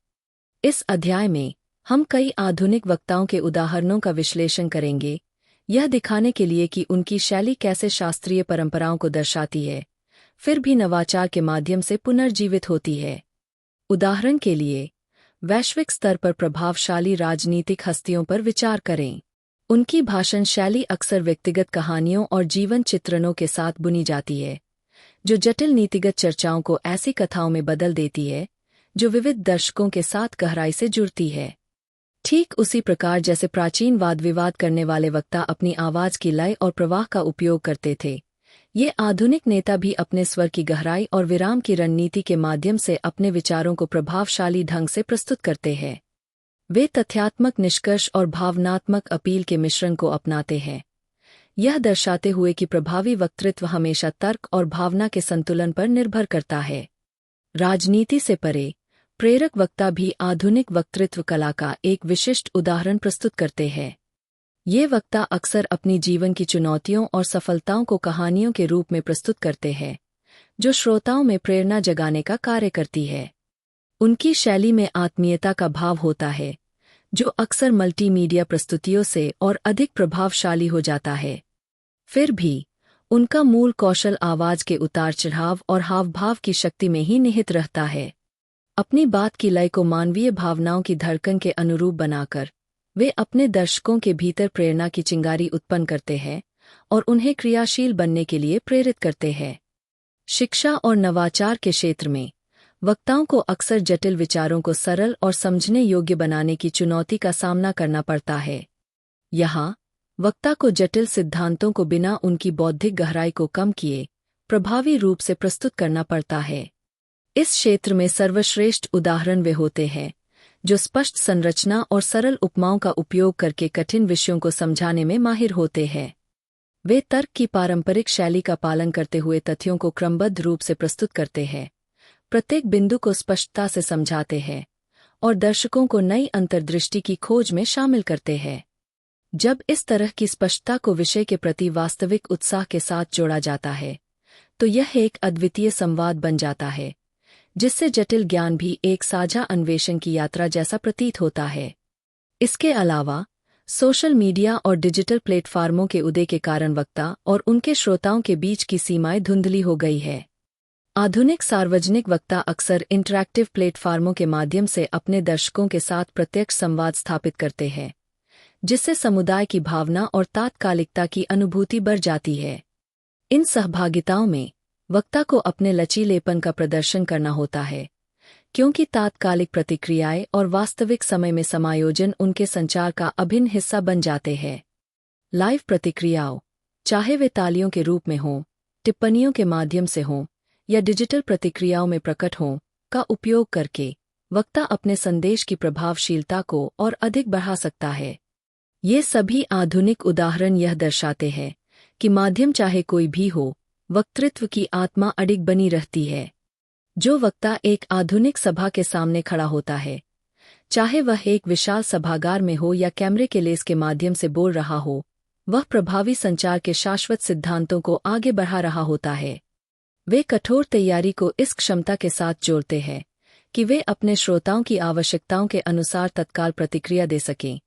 इस अध्याय में हम कई आधुनिक वक्ताओं के उदाहरणों का विश्लेषण करेंगे, यह दिखाने के लिए कि उनकी शैली कैसे शास्त्रीय परंपराओं को दर्शाती है, फिर भी नवाचार के माध्यम से पुनर्जीवित होती है। उदाहरण के लिए, वैश्विक स्तर पर प्रभावशाली राजनीतिक हस्तियों पर विचार करें। उनकी भाषण शैली अक्सर व्यक्तिगत कहानियों और जीवन चित्रणों के साथ बुनी जाती है, जो जटिल नीतिगत चर्चाओं को ऐसी कथाओं में बदल देती है जो विविध दर्शकों के साथ गहराई से जुड़ती है। ठीक उसी प्रकार जैसे प्राचीन वाद विवाद करने वाले वक्ता अपनी आवाज की लय और प्रवाह का उपयोग करते थे, ये आधुनिक नेता भी अपने स्वर की गहराई और विराम की रणनीति के माध्यम से अपने विचारों को प्रभावशाली ढंग से प्रस्तुत करते हैं। वे तथ्यात्मक निष्कर्ष और भावनात्मक अपील के मिश्रण को अपनाते हैं, यह दर्शाते हुए कि प्रभावी वक्तृत्व हमेशा तर्क और भावना के संतुलन पर निर्भर करता है। राजनीति से परे, प्रेरक वक्ता भी आधुनिक वक्तृत्व कला का एक विशिष्ट उदाहरण प्रस्तुत करते हैं। ये वक्ता अक्सर अपनी जीवन की चुनौतियों और सफलताओं को कहानियों के रूप में प्रस्तुत करते हैं, जो श्रोताओं में प्रेरणा जगाने का कार्य करती है। उनकी शैली में आत्मीयता का भाव होता है, जो अक्सर मल्टीमीडिया प्रस्तुतियों से और अधिक प्रभावशाली हो जाता है। फिर भी, उनका मूल कौशल आवाज के उतार चढ़ाव और हावभाव की शक्ति में ही निहित रहता है। अपनी बात की लय को मानवीय भावनाओं की धड़कन के अनुरूप बनाकर, वे अपने दर्शकों के भीतर प्रेरणा की चिंगारी उत्पन्न करते हैं और उन्हें क्रियाशील बनने के लिए प्रेरित करते हैं। शिक्षा और नवाचार के क्षेत्र में, वक्ताओं को अक्सर जटिल विचारों को सरल और समझने योग्य बनाने की चुनौती का सामना करना पड़ता है। यहाँ, वक्ता को जटिल सिद्धांतों को बिना उनकी बौद्धिक गहराई को कम किए प्रभावी रूप से प्रस्तुत करना पड़ता है। इस क्षेत्र में सर्वश्रेष्ठ उदाहरण वे होते हैं जो स्पष्ट संरचना और सरल उपमाओं का उपयोग करके कठिन विषयों को समझाने में माहिर होते हैं। वे तर्क की पारंपरिक शैली का पालन करते हुए तथ्यों को क्रमबद्ध रूप से प्रस्तुत करते हैं, प्रत्येक बिंदु को स्पष्टता से समझाते हैं और दर्शकों को नई अंतर्दृष्टि की खोज में शामिल करते हैं। जब इस तरह की स्पष्टता को विषय के प्रति वास्तविक उत्साह के साथ जोड़ा जाता है, तो यह एक अद्वितीय संवाद बन जाता है, जिससे जटिल ज्ञान भी एक साझा अन्वेषण की यात्रा जैसा प्रतीत होता है। इसके अलावा, सोशल मीडिया और डिजिटल प्लेटफार्मों के उदय के कारण वक्ता और उनके श्रोताओं के बीच की सीमाएं धुंधली हो गई है। आधुनिक सार्वजनिक वक्ता अक्सर इंटरैक्टिव प्लेटफार्मों के माध्यम से अपने दर्शकों के साथ प्रत्यक्ष संवाद स्थापित करते हैं, जिससे समुदाय की भावना और तात्कालिकता की अनुभूति बढ़ जाती है। इन सहभागिताओं में वक्ता को अपने लचीलेपन का प्रदर्शन करना होता है, क्योंकि तात्कालिक प्रतिक्रियाएं और वास्तविक समय में समायोजन उनके संचार का अभिन्न हिस्सा बन जाते हैं। लाइव प्रतिक्रियाओं, चाहे वे तालियों के रूप में हों, टिप्पणियों के माध्यम से हों या डिजिटल प्रतिक्रियाओं में प्रकट हों, का उपयोग करके वक्ता अपने संदेश की प्रभावशीलता को और अधिक बढ़ा सकता है। ये सभी आधुनिक उदाहरण यह दर्शाते हैं कि माध्यम चाहे कोई भी हो, वक्तृत्व की आत्मा अडिग बनी रहती है। जो वक्ता एक आधुनिक सभा के सामने खड़ा होता है, चाहे वह एक विशाल सभागार में हो या कैमरे के लेंस के माध्यम से बोल रहा हो, वह प्रभावी संचार के शाश्वत सिद्धांतों को आगे बढ़ा रहा होता है। वे कठोर तैयारी को इस क्षमता के साथ जोड़ते हैं कि वे अपने श्रोताओं की आवश्यकताओं के अनुसार तत्काल प्रतिक्रिया दे सकें,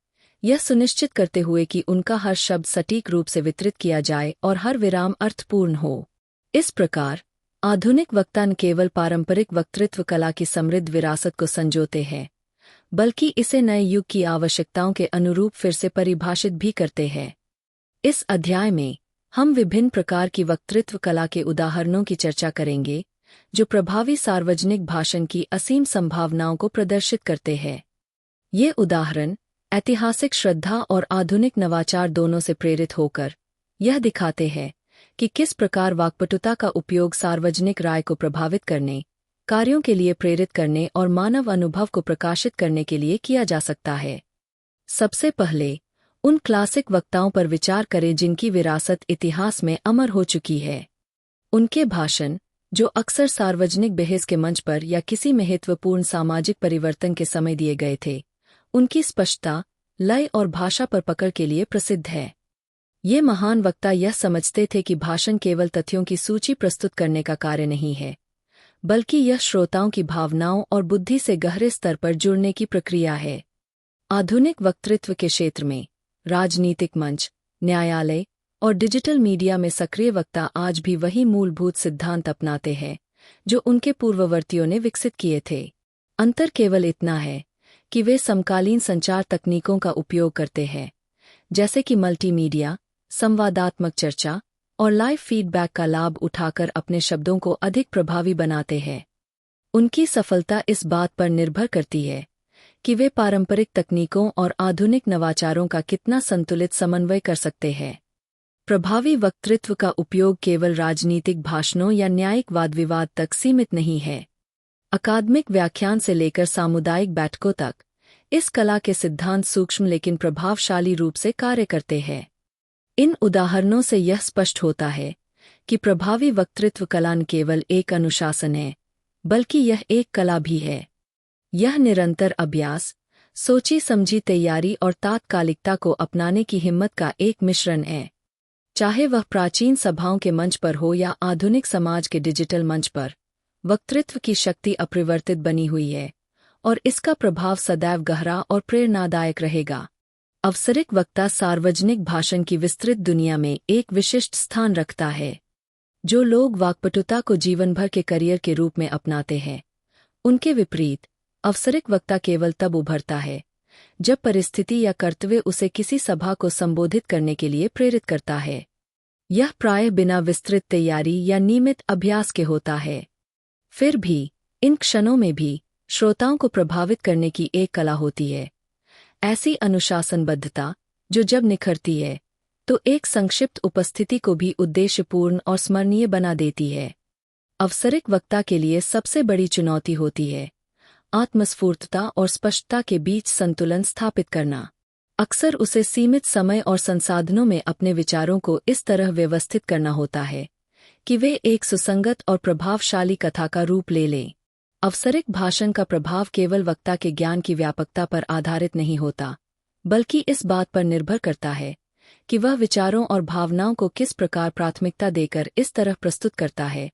यह सुनिश्चित करते हुए कि उनका हर शब्द सटीक रूप से वितरित किया जाए और हर विराम अर्थपूर्ण हो। इस प्रकार, आधुनिक वक्ता न केवल पारंपरिक वक्तृत्व कला की समृद्ध विरासत को संजोते हैं, बल्कि इसे नए युग की आवश्यकताओं के अनुरूप फिर से परिभाषित भी करते हैं। इस अध्याय में हम विभिन्न प्रकार की वक्तृत्व कला के उदाहरणों की चर्चा करेंगे, जो प्रभावी सार्वजनिक भाषण की असीम संभावनाओं को प्रदर्शित करते हैं। ये उदाहरण ऐतिहासिक श्रद्धा और आधुनिक नवाचार दोनों से प्रेरित होकर यह दिखाते हैं कि किस प्रकार वाक्पटुता का उपयोग सार्वजनिक राय को प्रभावित करने, कार्यों के लिए प्रेरित करने और मानव अनुभव को प्रकाशित करने के लिए किया जा सकता है। सबसे पहले उन क्लासिक वक्ताओं पर विचार करें जिनकी विरासत इतिहास में अमर हो चुकी है। उनके भाषण, जो अक्सर सार्वजनिक बहस के मंच पर या किसी महत्वपूर्ण सामाजिक परिवर्तन के समय दिए गए थे, उनकी स्पष्टता, लय और भाषा पर पकड़ के लिए प्रसिद्ध है। ये महान वक्ता यह समझते थे कि भाषण केवल तथ्यों की सूची प्रस्तुत करने का कार्य नहीं है, बल्कि यह श्रोताओं की भावनाओं और बुद्धि से गहरे स्तर पर जुड़ने की प्रक्रिया है। आधुनिक वक्तृत्व के क्षेत्र में राजनीतिक मंच, न्यायालय और डिजिटल मीडिया में सक्रिय वक्ता आज भी वही मूलभूत सिद्धांत अपनाते हैं जो उनके पूर्ववर्तियों ने विकसित किए थे। अंतर केवल इतना है कि वे समकालीन संचार तकनीकों का उपयोग करते हैं, जैसे कि मल्टीमीडिया, संवादात्मक चर्चा और लाइव फीडबैक का लाभ उठाकर अपने शब्दों को अधिक प्रभावी बनाते हैं। उनकी सफलता इस बात पर निर्भर करती है कि वे पारंपरिक तकनीकों और आधुनिक नवाचारों का कितना संतुलित समन्वय कर सकते हैं। प्रभावी वक्तृत्व का उपयोग केवल राजनीतिक भाषणों या न्यायिक वाद-विवाद तक सीमित नहीं है। अकादमिक व्याख्यान से लेकर सामुदायिक बैठकों तक इस कला के सिद्धांत सूक्ष्म लेकिन प्रभावशाली रूप से कार्य करते हैं। इन उदाहरणों से यह स्पष्ट होता है कि प्रभावी वक्तृत्व कला न केवल एक अनुशासन है, बल्कि यह एक कला भी है। यह निरंतर अभ्यास, सोची समझी तैयारी और तात्कालिकता को अपनाने की हिम्मत का एक मिश्रण है। चाहे वह प्राचीन सभाओं के मंच पर हो या आधुनिक समाज के डिजिटल मंच पर, वक्तृत्व की शक्ति अपरिवर्तित बनी हुई है और इसका प्रभाव सदैव गहरा और प्रेरणादायक रहेगा। अवसरिक वक्ता सार्वजनिक भाषण की विस्तृत दुनिया में एक विशिष्ट स्थान रखता है। जो लोग वाक्पटुता को जीवन भर के करियर के रूप में अपनाते हैं, उनके विपरीत अवसरिक वक्ता केवल तब उभरता है जब परिस्थिति या कर्तव्य उसे किसी सभा को संबोधित करने के लिए प्रेरित करता है। यह प्रायः बिना विस्तृत तैयारी या नियमित अभ्यास के होता है। फिर भी इन क्षणों में भी श्रोताओं को प्रभावित करने की एक कला होती है। ऐसी अनुशासनबद्धता जो जब निखरती है तो एक संक्षिप्त उपस्थिति को भी उद्देश्यपूर्ण और स्मरणीय बना देती है। अवसरिक वक्ता के लिए सबसे बड़ी चुनौती होती है आत्मस्फूर्तता और स्पष्टता के बीच संतुलन स्थापित करना। अक्सर उसे सीमित समय और संसाधनों में अपने विचारों को इस तरह व्यवस्थित करना होता है कि वे एक सुसंगत और प्रभावशाली कथा का रूप ले लें। अवसरिक भाषण का प्रभाव केवल वक्ता के ज्ञान की व्यापकता पर आधारित नहीं होता, बल्कि इस बात पर निर्भर करता है कि वह विचारों और भावनाओं को किस प्रकार प्राथमिकता देकर इस तरह प्रस्तुत करता है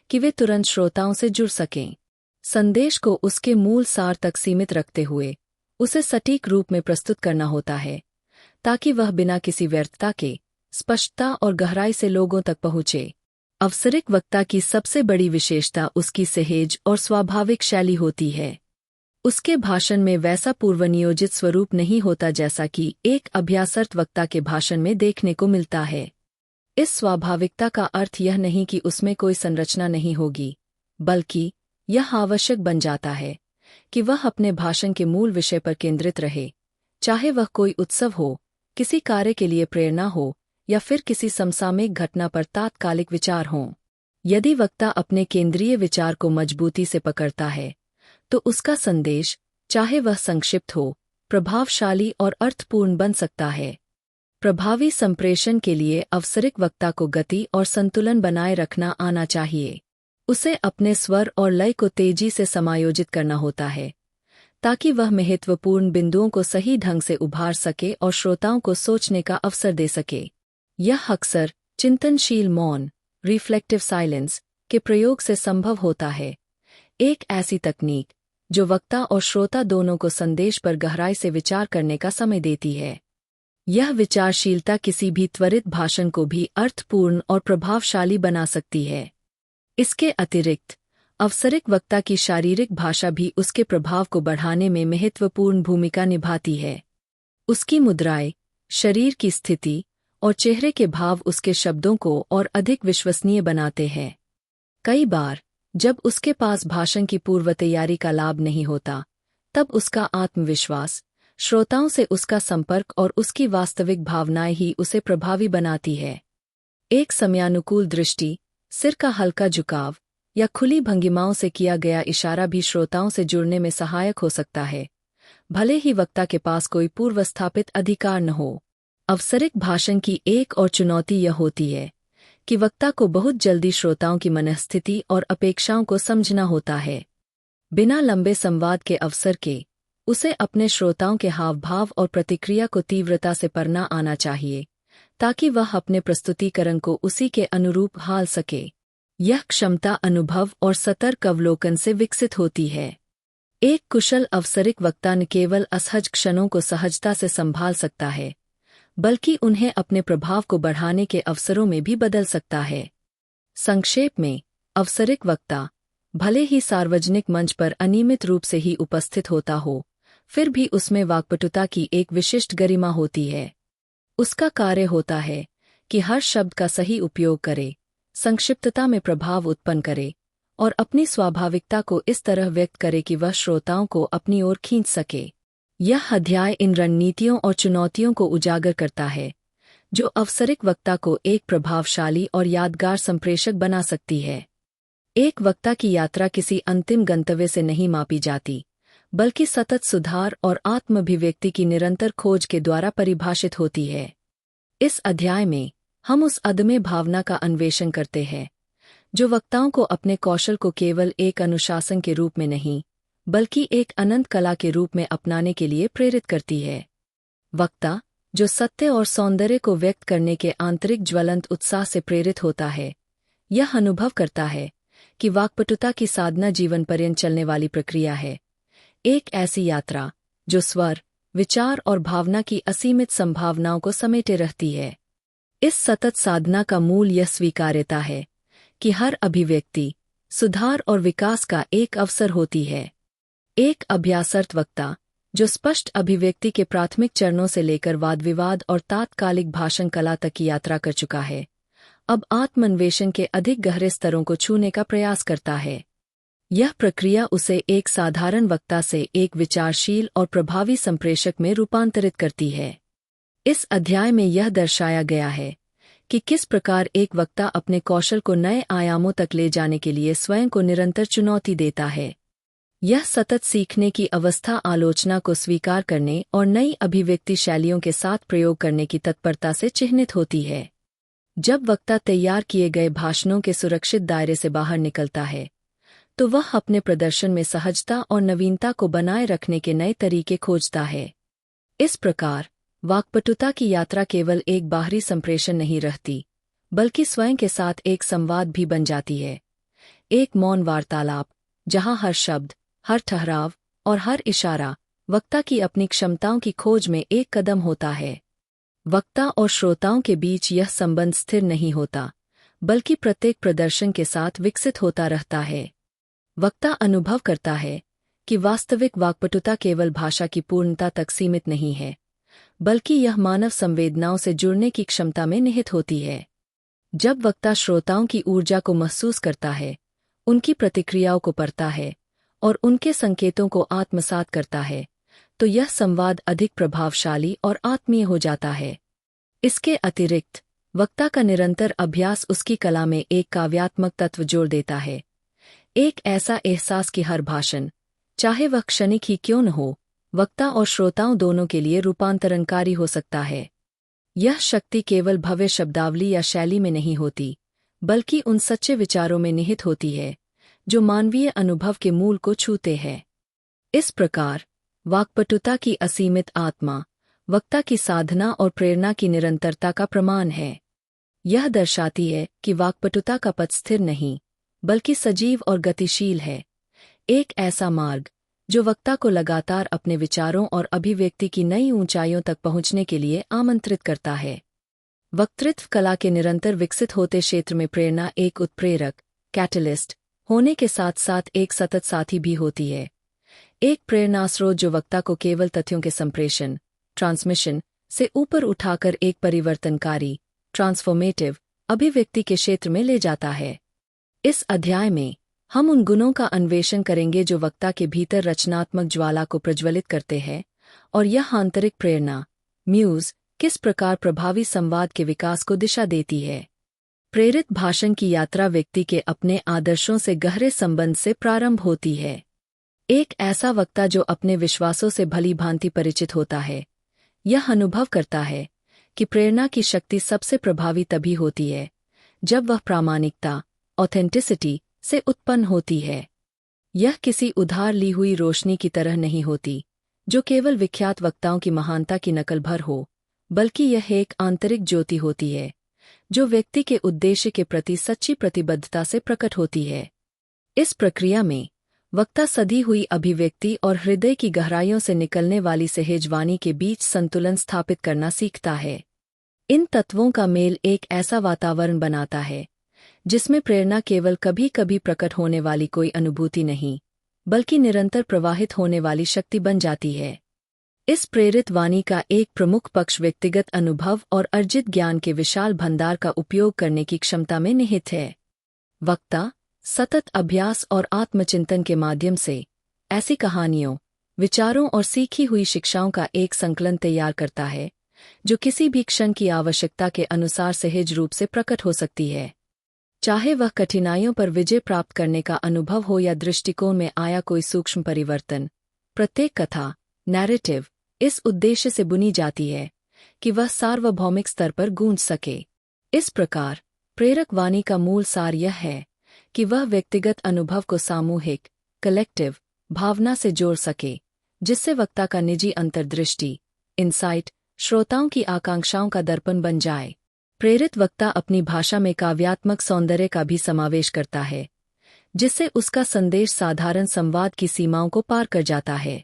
कि वे तुरंत श्रोताओं से जुड़ सकें। संदेश को उसके मूल सार तक सीमित रखते हुए उसे सटीक रूप में प्रस्तुत करना होता है, ताकि वह बिना किसी व्यर्थता के स्पष्टता और गहराई से लोगों तक पहुँचे। अवसरिक वक्ता की सबसे बड़ी विशेषता उसकी सहज और स्वाभाविक शैली होती है। उसके भाषण में वैसा पूर्वनियोजित स्वरूप नहीं होता जैसा कि एक अभ्यासरत वक्ता के भाषण में देखने को मिलता है। इस स्वाभाविकता का अर्थ यह नहीं कि उसमें कोई संरचना नहीं होगी, बल्कि यह आवश्यक बन जाता है कि वह अपने भाषण के मूल विषय पर केंद्रित रहे, चाहे वह कोई उत्सव हो, किसी कार्य के लिए प्रेरणा हो या फिर किसी समसामयिक घटना पर तात्कालिक विचार हों। यदि वक्ता अपने केंद्रीय विचार को मजबूती से पकड़ता है, तो उसका संदेश, चाहे वह संक्षिप्त हो, प्रभावशाली और अर्थपूर्ण बन सकता है। प्रभावी संप्रेषण के लिए अवसरिक वक्ता को गति और संतुलन बनाए रखना आना चाहिए। उसे अपने स्वर और लय को तेजी से समायोजित करना होता है, ताकि वह महत्वपूर्ण बिंदुओं को सही ढंग से उभार सके और श्रोताओं को सोचने का अवसर दे सके। यह अक्सर चिंतनशील मौन, रिफ्लेक्टिव साइलेंस के प्रयोग से संभव होता है, एक ऐसी तकनीक जो वक्ता और श्रोता दोनों को संदेश पर गहराई से विचार करने का समय देती है। यह विचारशीलता किसी भी त्वरित भाषण को भी अर्थपूर्ण और प्रभावशाली बना सकती है। इसके अतिरिक्त अवसरिक वक्ता की शारीरिक भाषा भी उसके प्रभाव को बढ़ाने में महत्वपूर्ण भूमिका निभाती है। उसकी मुद्राएं, शरीर की स्थिति और चेहरे के भाव उसके शब्दों को और अधिक विश्वसनीय बनाते हैं। कई बार जब उसके पास भाषण की पूर्व तैयारी का लाभ नहीं होता, तब उसका आत्मविश्वास, श्रोताओं से उसका संपर्क और उसकी वास्तविक भावनाएं ही उसे प्रभावी बनाती है। एक समयानुकूल दृष्टि, सिर का हल्का झुकाव या खुली भंगिमाओं से किया गया इशारा भी श्रोताओं से जुड़ने में सहायक हो सकता है, भले ही वक्ता के पास कोई पूर्व स्थापित अधिकार न हो। अवसरिक भाषण की एक और चुनौती यह होती है कि वक्ता को बहुत जल्दी श्रोताओं की मनःस्थिति और अपेक्षाओं को समझना होता है। बिना लंबे संवाद के अवसर के उसे अपने श्रोताओं के हाव भाव और प्रतिक्रिया को तीव्रता से पढ़ना आना चाहिए, ताकि वह अपने प्रस्तुतिकरण को उसी के अनुरूप ढाल सके। यह क्षमता अनुभव और सतर्क अवलोकन से विकसित होती है। एक कुशल अवसरिक वक्ता न केवल असहज क्षणों को सहजता से संभाल सकता है, बल्कि उन्हें अपने प्रभाव को बढ़ाने के अवसरों में भी बदल सकता है। संक्षेप में, अवसरिक वक्ता, भले ही सार्वजनिक मंच पर अनियमित रूप से ही उपस्थित होता हो, फिर भी उसमें वाक्पटुता की एक विशिष्ट गरिमा होती है। उसका कार्य होता है कि हर शब्द का सही उपयोग करे, संक्षिप्तता में प्रभाव उत्पन्न करे और अपनी स्वाभाविकता को इस तरह व्यक्त करे कि वह श्रोताओं को अपनी ओर खींच सके। यह अध्याय इन रणनीतियों और चुनौतियों को उजागर करता है जो अवसरिक वक्ता को एक प्रभावशाली और यादगार संप्रेषक बना सकती है। एक वक्ता की यात्रा किसी अंतिम गंतव्य से नहीं मापी जाती, बल्कि सतत सुधार और आत्माभिव्यक्ति की निरंतर खोज के द्वारा परिभाषित होती है। इस अध्याय में हम उस अदम्य भावना का अन्वेषण करते हैं जो वक्ताओं को अपने कौशल को केवल एक अनुशासन के रूप में नहीं, बल्कि एक अनंत कला के रूप में अपनाने के लिए प्रेरित करती है। वक्ता, जो सत्य और सौंदर्य को व्यक्त करने के आंतरिक ज्वलंत उत्साह से प्रेरित होता है, यह अनुभव करता है कि वाक्पटुता की साधना जीवन पर्यंत चलने वाली प्रक्रिया है, एक ऐसी यात्रा जो स्वर, विचार और भावना की असीमित संभावनाओं को समेटे रहती है। इस सतत साधना का मूल यह स्वीकार्यता है कि हर अभिव्यक्ति, सुधार और विकास का एक अवसर होती है। एक अभ्यासरत वक्ता, जो स्पष्ट अभिव्यक्ति के प्राथमिक चरणों से लेकर वाद विवाद और तात्कालिक भाषण कला तक की यात्रा कर चुका है, अब आत्मान्वेषण के अधिक गहरे स्तरों को छूने का प्रयास करता है। यह प्रक्रिया उसे एक साधारण वक्ता से एक विचारशील और प्रभावी संप्रेषक में रूपांतरित करती है। इस अध्याय में यह दर्शाया गया है कि किस प्रकार एक वक्ता अपने कौशल को नए आयामों तक ले जाने के लिए स्वयं को निरंतर चुनौती देता है। यह सतत सीखने की अवस्था आलोचना को स्वीकार करने और नई अभिव्यक्ति शैलियों के साथ प्रयोग करने की तत्परता से चिह्नित होती है। जब वक्ता तैयार किए गए भाषणों के सुरक्षित दायरे से बाहर निकलता है, तो वह अपने प्रदर्शन में सहजता और नवीनता को बनाए रखने के नए तरीके खोजता है। इस प्रकार, वाक्पटुता की यात्रा केवल एक बाहरी संप्रेषण नहीं रहती, बल्कि स्वयं के साथ एक संवाद भी बन जाती है। एक मौन वार्तालाप, जहां हर शब्द, हर ठहराव और हर इशारा वक्ता की अपनी क्षमताओं की खोज में एक कदम होता है। वक्ता और श्रोताओं के बीच यह संबंध स्थिर नहीं होता, बल्कि प्रत्येक प्रदर्शन के साथ विकसित होता रहता है। वक्ता अनुभव करता है कि वास्तविक वाक्पटुता केवल भाषा की पूर्णता तक सीमित नहीं है, बल्कि यह मानव संवेदनाओं से जुड़ने की क्षमता में निहित होती है। जब वक्ता श्रोताओं की ऊर्जा को महसूस करता है, उनकी प्रतिक्रियाओं को पढ़ता है और उनके संकेतों को आत्मसात करता है, तो यह संवाद अधिक प्रभावशाली और आत्मीय हो जाता है। इसके अतिरिक्त, वक्ता का निरंतर अभ्यास उसकी कला में एक काव्यात्मक तत्व जोड़ देता है। एक ऐसा एहसास कि हर भाषण, चाहे वह क्षणिक ही क्यों न हो, वक्ता और श्रोताओं दोनों के लिए रूपांतरणकारी हो सकता है। यह शक्ति केवल भव्य शब्दावली या शैली में नहीं होती, बल्कि उन सच्चे विचारों में निहित होती है जो मानवीय अनुभव के मूल को छूते हैं। इस प्रकार, वाक्पटुता की असीमित आत्मा, वक्ता की साधना और प्रेरणा की निरंतरता का प्रमाण है। यह दर्शाती है कि वाक्पटुता का पथ स्थिर नहीं, बल्कि सजीव और गतिशील है, एक ऐसा मार्ग जो वक्ता को लगातार अपने विचारों और अभिव्यक्ति की नई ऊंचाइयों तक पहुंचने के लिए आमंत्रित करता है। वक्तृत्व कला के निरंतर विकसित होते क्षेत्र में प्रेरणा एक उत्प्रेरक, कैटलिस्ट होने के साथ साथ एक सतत साथी भी होती है। एक प्रेरणास्रोत जो वक्ता को केवल तथ्यों के संप्रेषण, ट्रांसमिशन से ऊपर उठाकर एक परिवर्तनकारी, ट्रांसफॉर्मेटिव अभिव्यक्ति के क्षेत्र में ले जाता है। इस अध्याय में हम उन गुणों का अन्वेषण करेंगे जो वक्ता के भीतर रचनात्मक ज्वाला को प्रज्वलित करते हैं और यह आंतरिक प्रेरणा, म्यूज, किस प्रकार प्रभावी संवाद के विकास को दिशा देती है। प्रेरित भाषण की यात्रा व्यक्ति के अपने आदर्शों से गहरे संबंध से प्रारंभ होती है। एक ऐसा वक्ता जो अपने विश्वासों से भली भांति परिचित होता है, यह अनुभव करता है कि प्रेरणा की शक्ति सबसे प्रभावी तभी होती है जब वह प्रामाणिकता, ऑथेंटिसिटी से उत्पन्न होती है। यह किसी उधार ली हुई रोशनी की तरह नहीं होती, जो केवल विख्यात वक्ताओं की महानता की नकल भर हो, बल्कि यह एक आंतरिक ज्योति होती है जो व्यक्ति के उद्देश्य के प्रति सच्ची प्रतिबद्धता से प्रकट होती है। इस प्रक्रिया में वक्ता सधी हुई अभिव्यक्ति और हृदय की गहराइयों से निकलने वाली सहज वाणी के बीच संतुलन स्थापित करना सीखता है। इन तत्वों का मेल एक ऐसा वातावरण बनाता है जिसमें प्रेरणा केवल कभी कभी प्रकट होने वाली कोई अनुभूति नहीं, बल्कि निरंतर प्रवाहित होने वाली शक्ति बन जाती है। इस प्रेरित वाणी का एक प्रमुख पक्ष व्यक्तिगत अनुभव और अर्जित ज्ञान के विशाल भंडार का उपयोग करने की क्षमता में निहित है। वक्ता सतत अभ्यास और आत्मचिंतन के माध्यम से ऐसी कहानियों, विचारों और सीखी हुई शिक्षाओं का एक संकलन तैयार करता है जो किसी भी क्षण की आवश्यकता के अनुसार सहज रूप से प्रकट हो सकती है। चाहे वह कठिनाइयों पर विजय प्राप्त करने का अनुभव हो या दृष्टिकोण में आया कोई सूक्ष्म परिवर्तन, प्रत्येक कथा, नैरेटिव इस उद्देश्य से बुनी जाती है कि वह सार्वभौमिक स्तर पर गूंज सके। इस प्रकार प्रेरक वाणी का मूल सार यह है कि वह व्यक्तिगत अनुभव को सामूहिक, कलेक्टिव भावना से जोड़ सके, जिससे वक्ता का निजी अंतर्दृष्टि, इंसाइट, श्रोताओं की आकांक्षाओं का दर्पण बन जाए। प्रेरित वक्ता अपनी भाषा में काव्यात्मक सौंदर्य का भी समावेश करता है, जिससे उसका संदेश साधारण संवाद की सीमाओं को पार कर जाता है।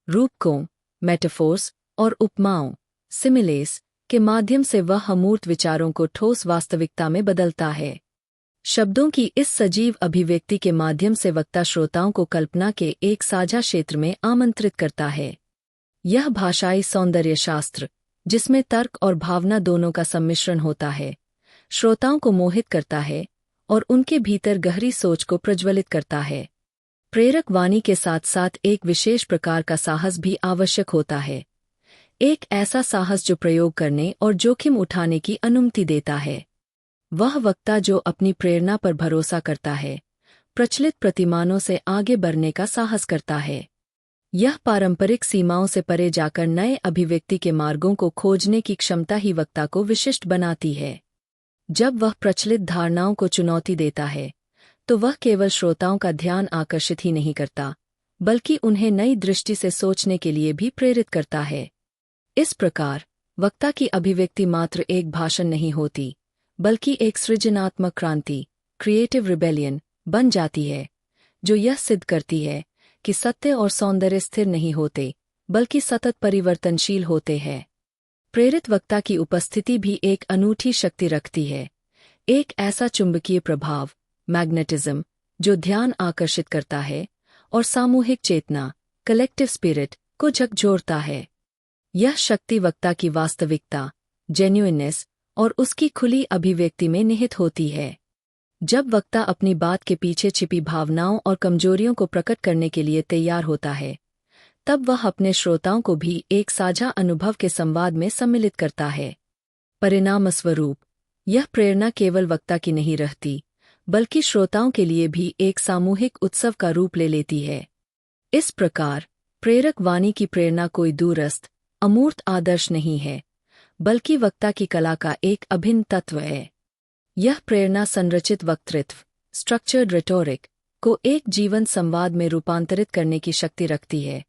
रूपकों, मेटाफोर्स और उपमाओं, सिमिलेस के माध्यम से वह अमूर्त विचारों को ठोस वास्तविकता में बदलता है। शब्दों की इस सजीव अभिव्यक्ति के माध्यम से वक्ता श्रोताओं को कल्पना के एक साझा क्षेत्र में आमंत्रित करता है। यह भाषाई सौंदर्य शास्त्र, जिसमें तर्क और भावना दोनों का सम्मिश्रण होता है, श्रोताओं को मोहित करता है और उनके भीतर गहरी सोच को प्रज्वलित करता है। प्रेरक वाणी के साथ साथ एक विशेष प्रकार का साहस भी आवश्यक होता है, एक ऐसा साहस जो प्रयोग करने और जोखिम उठाने की अनुमति देता है। वह वक्ता जो अपनी प्रेरणा पर भरोसा करता है, प्रचलित प्रतिमानों से आगे बढ़ने का साहस करता है। यह पारंपरिक सीमाओं से परे जाकर नए अभिव्यक्ति के मार्गों को खोजने की क्षमता ही वक्ता को विशिष्ट बनाती है। जब वह प्रचलित धारणाओं को चुनौती देता है, तो वह केवल श्रोताओं का ध्यान आकर्षित ही नहीं करता, बल्कि उन्हें नई दृष्टि से सोचने के लिए भी प्रेरित करता है। इस प्रकार वक्ता की अभिव्यक्ति मात्र एक भाषण नहीं होती, बल्कि एक सृजनात्मक क्रांति, क्रिएटिव रिबेलियन बन जाती है, जो यह सिद्ध करती है कि सत्य और सौंदर्य स्थिर नहीं होते, बल्कि सतत परिवर्तनशील होते हैं। प्रेरित वक्ता की उपस्थिति भी एक अनूठी शक्ति रखती है, एक ऐसा चुंबकीय प्रभाव, मैग्नेटिज्म, जो ध्यान आकर्षित करता है और सामूहिक चेतना, कलेक्टिव स्पिरिट को झकझोरता है। यह शक्ति वक्ता की वास्तविकता, जेन्युइननेस और उसकी खुली अभिव्यक्ति में निहित होती है। जब वक्ता अपनी बात के पीछे छिपी भावनाओं और कमजोरियों को प्रकट करने के लिए तैयार होता है, तब वह अपने श्रोताओं को भी एक साझा अनुभव के संवाद में सम्मिलित करता है। परिणामस्वरूप यह प्रेरणा केवल वक्ता की नहीं रहती, बल्कि श्रोताओं के लिए भी एक सामूहिक उत्सव का रूप ले लेती है। इस प्रकार प्रेरक वाणी की प्रेरणा कोई दूरस्थ, अमूर्त आदर्श नहीं है, बल्कि वक्ता की कला का एक अभिन्न तत्व है। यह प्रेरणा संरचित वक्तृत्व, स्ट्रक्चर्ड रेटोरिक, को एक जीवन संवाद में रूपांतरित करने की शक्ति रखती है,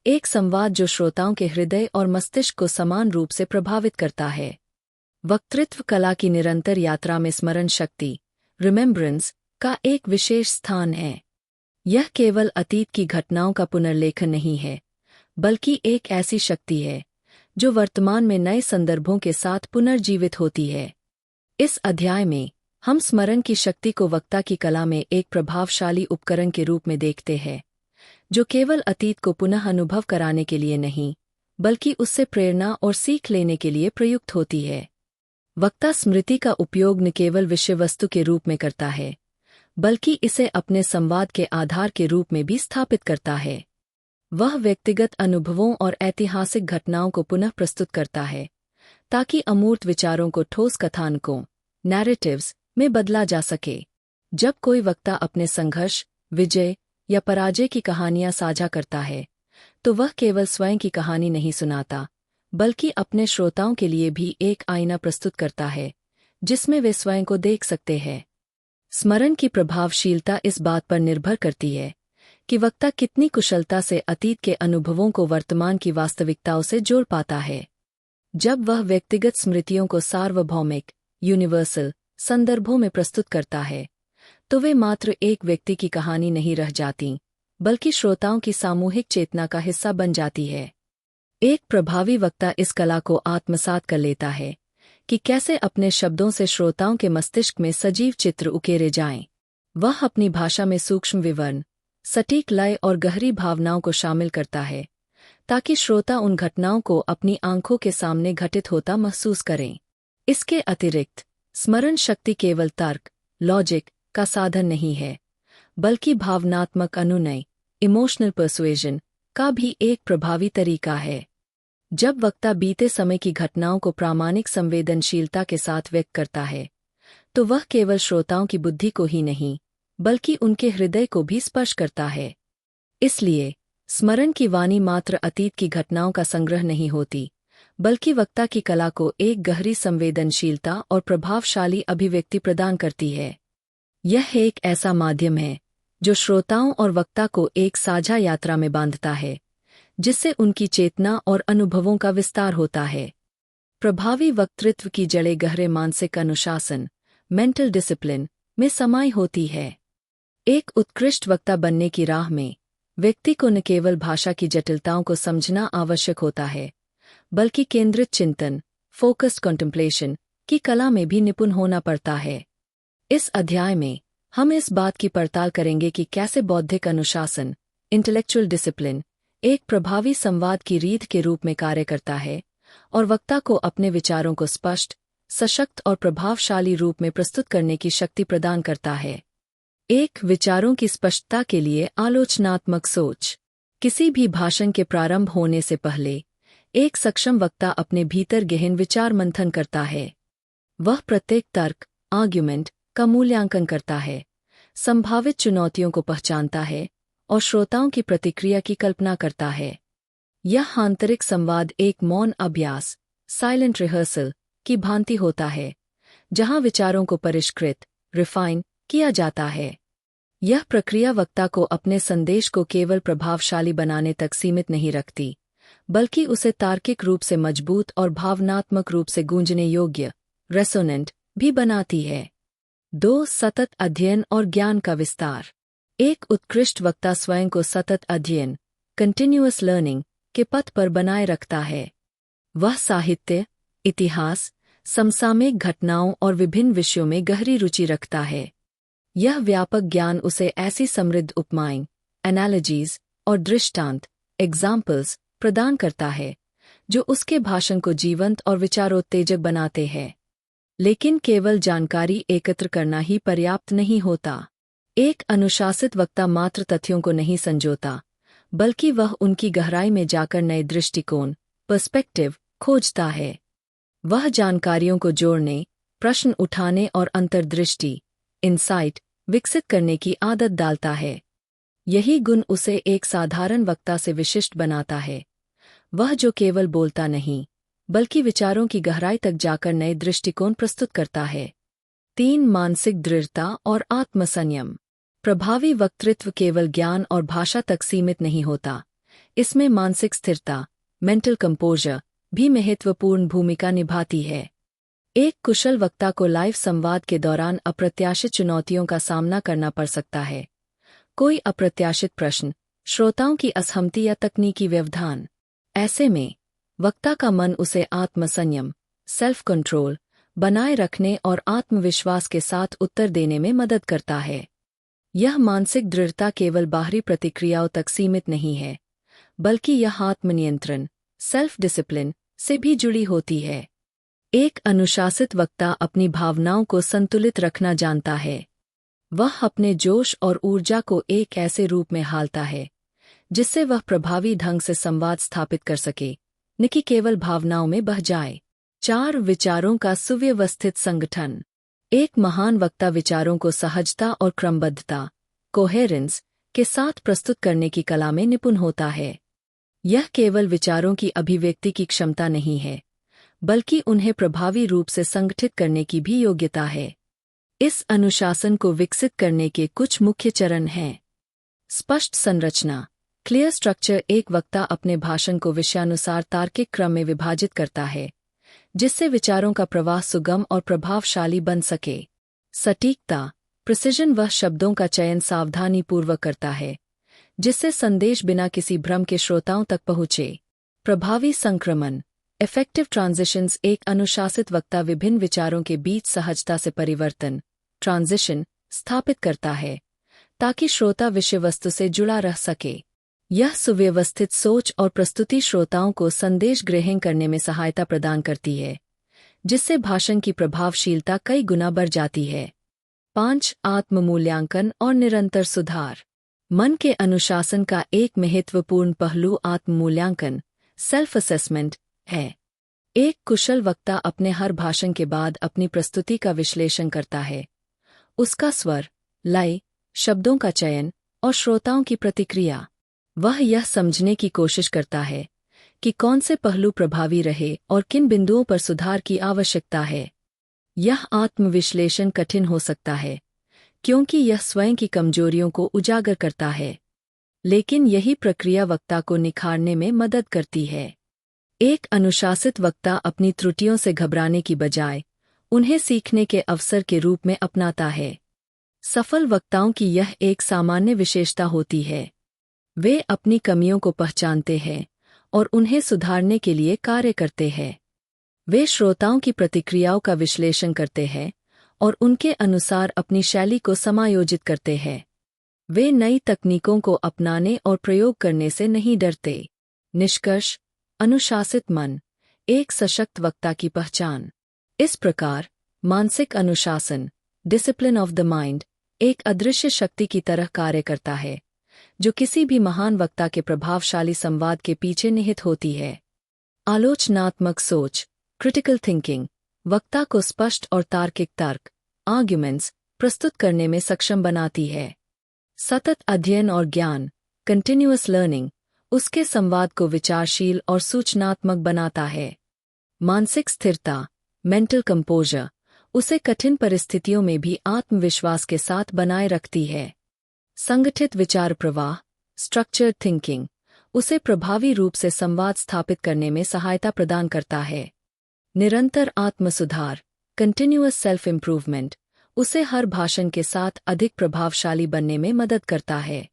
एक संवाद जो श्रोताओं के हृदय और मस्तिष्क को समान रूप से प्रभावित करता है। वक्तृत्व कला की निरंतर यात्रा में स्मरण शक्ति, रिमेम्बरेंस, का एक विशेष स्थान है। यह केवल अतीत की घटनाओं का पुनर्लेखन नहीं है, बल्कि एक ऐसी शक्ति है जो वर्तमान में नए संदर्भों के साथ पुनर्जीवित होती है। इस अध्याय में हम स्मरण की शक्ति को वक्ता की कला में एक प्रभावशाली उपकरण के रूप में देखते हैं, जो केवल अतीत को पुनः अनुभव कराने के लिए नहीं, बल्कि उससे प्रेरणा और सीख लेने के लिए प्रयुक्त होती है। वक्ता स्मृति का उपयोग न केवल विषय वस्तु के रूप में करता है, बल्कि इसे अपने संवाद के आधार के रूप में भी स्थापित करता है। वह व्यक्तिगत अनुभवों और ऐतिहासिक घटनाओं को पुनः प्रस्तुत करता है, ताकि अमूर्त विचारों को ठोस कथानकों, नैरेटिव्स, में बदला जा सके। जब कोई वक्ता अपने संघर्ष, विजय या पराजय की कहानियां साझा करता है, तो वह केवल स्वयं की कहानी नहीं सुनाता, बल्कि अपने श्रोताओं के लिए भी एक आईना प्रस्तुत करता है, जिसमें वे स्वयं को देख सकते हैं। स्मरण की प्रभावशीलता इस बात पर निर्भर करती है कि वक्ता कितनी कुशलता से अतीत के अनुभवों को वर्तमान की वास्तविकताओं से जोड़ पाता है। जब वह व्यक्तिगत स्मृतियों को सार्वभौमिक यूनिवर्सल संदर्भों में प्रस्तुत करता है तो वे मात्र एक व्यक्ति की कहानी नहीं रह जाती, बल्कि श्रोताओं की सामूहिक चेतना का हिस्सा बन जाती है। एक प्रभावी वक्ता इस कला को आत्मसात कर लेता है कि कैसे अपने शब्दों से श्रोताओं के मस्तिष्क में सजीव चित्र उकेरे जाएं। वह अपनी भाषा में सूक्ष्म विवरण, सटीक लय और गहरी भावनाओं को शामिल करता है ताकि श्रोता उन घटनाओं को अपनी आंखों के सामने घटित होता महसूस करें। इसके अतिरिक्त स्मरण शक्ति केवल तर्क, लॉजिक का साधन नहीं है, बल्कि भावनात्मक अनुनय, इमोशनल पर्सुएजन का भी एक प्रभावी तरीका है। जब वक्ता बीते समय की घटनाओं को प्रामाणिक संवेदनशीलता के साथ व्यक्त करता है तो वह केवल श्रोताओं की बुद्धि को ही नहीं, बल्कि उनके हृदय को भी स्पर्श करता है। इसलिए स्मरण की वाणी मात्र अतीत की घटनाओं का संग्रह नहीं होती, बल्कि वक्ता की कला को एक गहरी संवेदनशीलता और प्रभावशाली अभिव्यक्ति प्रदान करती है। यह एक ऐसा माध्यम है जो श्रोताओं और वक्ता को एक साझा यात्रा में बांधता है, जिससे उनकी चेतना और अनुभवों का विस्तार होता है। प्रभावी वक्तृत्व की जड़ें गहरे मानसिक अनुशासन, मेंटल डिसिप्लिन में समाई होती है। एक उत्कृष्ट वक्ता बनने की राह में व्यक्ति को न केवल भाषा की जटिलताओं को समझना आवश्यक होता है, बल्कि केंद्रित चिंतन, फोकस्ड कॉन्टेम्पलेशन की कला में भी निपुण होना पड़ता है। इस अध्याय में हम इस बात की पड़ताल करेंगे कि कैसे बौद्धिक अनुशासन, इंटेलेक्चुअल डिसिप्लिन, एक प्रभावी संवाद की रीत के रूप में कार्य करता है और वक्ता को अपने विचारों को स्पष्ट, सशक्त और प्रभावशाली रूप में प्रस्तुत करने की शक्ति प्रदान करता है। एक विचारों की स्पष्टता के लिए आलोचनात्मक सोच। किसी भी भाषण के प्रारंभ होने से पहले एक सक्षम वक्ता अपने भीतर गहन विचार मंथन करता है। वह प्रत्येक तर्क, आर्ग्यूमेंट का मूल्यांकन करता है, संभावित चुनौतियों को पहचानता है और श्रोताओं की प्रतिक्रिया की कल्पना करता है। यह आंतरिक संवाद एक मौन अभ्यास, साइलेंट रिहर्सल की भांति होता है, जहां विचारों को परिष्कृत, रिफाइन किया जाता है। यह प्रक्रिया वक्ता को अपने संदेश को केवल प्रभावशाली बनाने तक सीमित नहीं रखती, बल्कि उसे तार्किक रूप से मजबूत और भावनात्मक रूप से गूंजने योग्य, रेसोनेंट भी बनाती है। 2. सतत अध्ययन और ज्ञान का विस्तार। एक उत्कृष्ट वक्ता स्वयं को सतत अध्ययन, कंटिन्यूअस लर्निंग के पथ पर बनाए रखता है। वह साहित्य, इतिहास, समसामयिक घटनाओं और विभिन्न विषयों में गहरी रुचि रखता है। यह व्यापक ज्ञान उसे ऐसी समृद्ध उपमाएं, एनालॉजीज और दृष्टांत, एग्जाम्पल्स प्रदान करता है जो उसके भाषण को जीवंत और विचारोत्तेजक बनाते हैं। लेकिन केवल जानकारी एकत्र करना ही पर्याप्त नहीं होता। एक अनुशासित वक्ता मात्र तथ्यों को नहीं संजोता, बल्कि वह उनकी गहराई में जाकर नए दृष्टिकोण, पर्सपेक्टिव खोजता है। वह जानकारियों को जोड़ने, प्रश्न उठाने और अंतर्दृष्टि, इंसाइट विकसित करने की आदत डालता है। यही गुण उसे एक साधारण वक्ता से विशिष्ट बनाता है। वह जो केवल बोलता नहीं, बल्कि विचारों की गहराई तक जाकर नए दृष्टिकोण प्रस्तुत करता है। 3. मानसिक दृढ़ता और आत्मसंयम। प्रभावी वक्तृत्व केवल ज्ञान और भाषा तक सीमित नहीं होता, इसमें मानसिक स्थिरता, मेंटल कंपोजर भी महत्वपूर्ण भूमिका निभाती है। एक कुशल वक्ता को लाइव संवाद के दौरान अप्रत्याशित चुनौतियों का सामना करना पड़ सकता है। कोई अप्रत्याशित प्रश्न, श्रोताओं की असहमति या तकनीकी व्यवधान। ऐसे में वक्ता का मन उसे आत्मसंयम, सेल्फ कंट्रोल बनाए रखने और आत्मविश्वास के साथ उत्तर देने में मदद करता है। यह मानसिक दृढ़ता केवल बाहरी प्रतिक्रियाओं तक सीमित नहीं है, बल्कि यह आत्मनियंत्रण, सेल्फ डिसिप्लिन से भी जुड़ी होती है। एक अनुशासित वक्ता अपनी भावनाओं को संतुलित रखना जानता है। वह अपने जोश और ऊर्जा को एक ऐसे रूप में हालता है जिससे वह प्रभावी ढंग से संवाद स्थापित कर सके, न कि केवल भावनाओं में बह जाए। 4. विचारों का सुव्यवस्थित संगठन। एक महान वक्ता विचारों को सहजता और क्रमबद्धता, कोहेरेंस के साथ प्रस्तुत करने की कला में निपुण होता है। यह केवल विचारों की अभिव्यक्ति की क्षमता नहीं है, बल्कि उन्हें प्रभावी रूप से संगठित करने की भी योग्यता है। इस अनुशासन को विकसित करने के कुछ मुख्य चरण हैं। स्पष्ट संरचना, क्लियर स्ट्रक्चर। एक वक्ता अपने भाषण को विषयानुसार तार्किक क्रम में विभाजित करता है, जिससे विचारों का प्रवाह सुगम और प्रभावशाली बन सके। सटीकता, प्रिसिजन। वह शब्दों का चयन सावधानीपूर्वक करता है, जिससे संदेश बिना किसी भ्रम के श्रोताओं तक पहुँचे। प्रभावी संक्रमण, इफेक्टिव ट्रांजिशंस। एक अनुशासित वक्ता विभिन्न विचारों के बीच सहजता से परिवर्तन, ट्रांजिशन, स्थापित करता है, ताकि श्रोता विषय वस्तु से जुड़ा रह सके। यह सुव्यवस्थित सोच और प्रस्तुति श्रोताओं को संदेश ग्रहण करने में सहायता प्रदान करती है, जिससे भाषण की प्रभावशीलता कई गुना बढ़ जाती है। 5. आत्म-मूल्यांकन और निरंतर सुधार। मन के अनुशासन का एक महत्वपूर्ण पहलू आत्म-मूल्यांकन, सेल्फ असेसमेंट है। एक कुशल वक्ता अपने हर भाषण के बाद अपनी प्रस्तुति का विश्लेषण करता है, उसका स्वर, लय, शब्दों का चयन और श्रोताओं की प्रतिक्रिया। वह यह समझने की कोशिश करता है कि कौन से पहलू प्रभावी रहे और किन बिंदुओं पर सुधार की आवश्यकता है। यह आत्मविश्लेषण कठिन हो सकता है, क्योंकि यह स्वयं की कमजोरियों को उजागर करता है, लेकिन यही प्रक्रिया वक्ता को निखारने में मदद करती है। एक अनुशासित वक्ता अपनी त्रुटियों से घबराने की बजाय उन्हें सीखने के अवसर के रूप में अपनाता है। सफल वक्ताओं की यह एक सामान्य विशेषता होती है। वे अपनी कमियों को पहचानते हैं और उन्हें सुधारने के लिए कार्य करते हैं। वे श्रोताओं की प्रतिक्रियाओं का विश्लेषण करते हैं और उनके अनुसार अपनी शैली को समायोजित करते हैं। वे नई तकनीकों को अपनाने और प्रयोग करने से नहीं डरते। निष्कर्ष, अनुशासित मन एक सशक्त वक्ता की पहचान। इस प्रकार, मानसिक अनुशासन, डिसिप्लिन ऑफ द माइंड, एक अदृश्य शक्ति की तरह कार्य करता है, जो किसी भी महान वक्ता के प्रभावशाली संवाद के पीछे निहित होती है। आलोचनात्मक सोच, क्रिटिकल थिंकिंग, वक्ता को स्पष्ट और तार्किक तर्क, आर्ग्यूमेंट्स, प्रस्तुत करने में सक्षम बनाती है। सतत अध्ययन और ज्ञान, कंटिन्यूअस लर्निंग, उसके संवाद को विचारशील और सूचनात्मक बनाता है। मानसिक स्थिरता, मेंटल कंपोजर, उसे कठिन परिस्थितियों में भी आत्मविश्वास के साथ बनाए रखती है। संगठित विचार प्रवाह, स्ट्रक्चर्ड थिंकिंग, उसे प्रभावी रूप से संवाद स्थापित करने में सहायता प्रदान करता है। निरंतर आत्मसुधार, कंटिन्यूअस सेल्फ इम्प्रूवमेंट, उसे हर भाषण के साथ अधिक प्रभावशाली बनने में मदद करता है।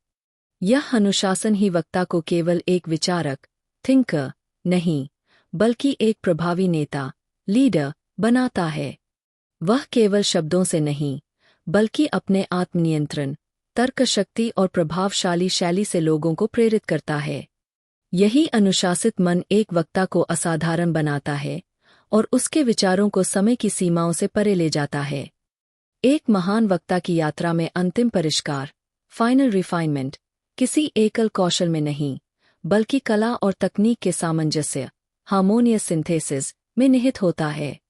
यह अनुशासन ही वक्ता को केवल एक विचारक, थिंकर, नहीं, बल्कि एक प्रभावी नेता, लीडर, बनाता है। वह केवल शब्दों से नहीं, बल्कि अपने आत्मनियंत्रण, तर्कशक्ति और प्रभावशाली शैली से लोगों को प्रेरित करता है। यही अनुशासित मन एक वक्ता को असाधारण बनाता है और उसके विचारों को समय की सीमाओं से परे ले जाता है। एक महान वक्ता की यात्रा में अंतिम परिष्कार, फाइनल रिफाइनमेंट, किसी एकल कौशल में नहीं, बल्कि कला और तकनीक के सामंजस्य, हार्मोनियस सिंथेसिस, में निहित होता है।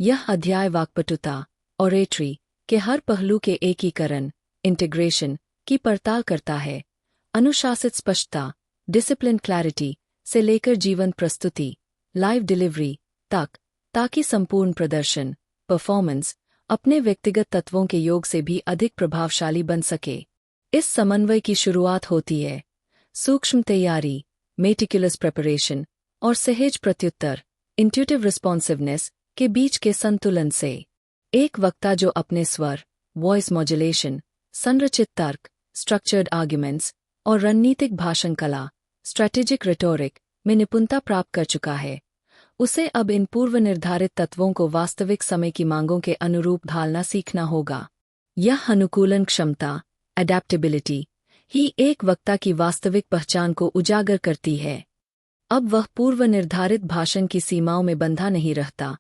यह अध्याय वाक्पटुता, ऑरेटरी, के हर पहलू के एकीकरण, इंटीग्रेशन, की पड़ताल करता है। अनुशासित स्पष्टता, डिसिप्लिन क्लैरिटी, से लेकर जीवंत प्रस्तुति, लाइव डिलीवरी तक, ताकि संपूर्ण प्रदर्शन, परफॉर्मेंस, अपने व्यक्तिगत तत्वों के योग से भी अधिक प्रभावशाली बन सके। इस समन्वय की शुरुआत होती है सूक्ष्म तैयारी, मेटिकुलस प्रिपरेशन, और सहज प्रत्युत्तर, इंट्यूटिव रिस्पॉन्सिवनेस, के बीच के संतुलन से। एक वक्ता जो अपने स्वर, वॉइस मॉड्यूलेशन, संरचित तर्क, स्ट्रक्चर्ड आर्ग्यूमेंट्स, और रणनीतिक भाषण कला, स्ट्रैटेजिक रिटोरिक, में निपुणता प्राप्त कर चुका है, उसे अब इन पूर्व निर्धारित तत्वों को वास्तविक समय की मांगों के अनुरूप ढालना सीखना होगा। यह अनुकूलन क्षमता, अडैप्टेबिलिटी, ही एक वक्ता की वास्तविक पहचान को उजागर करती है। अब वह पूर्व निर्धारित भाषण की सीमाओं में बंधा नहीं रहता,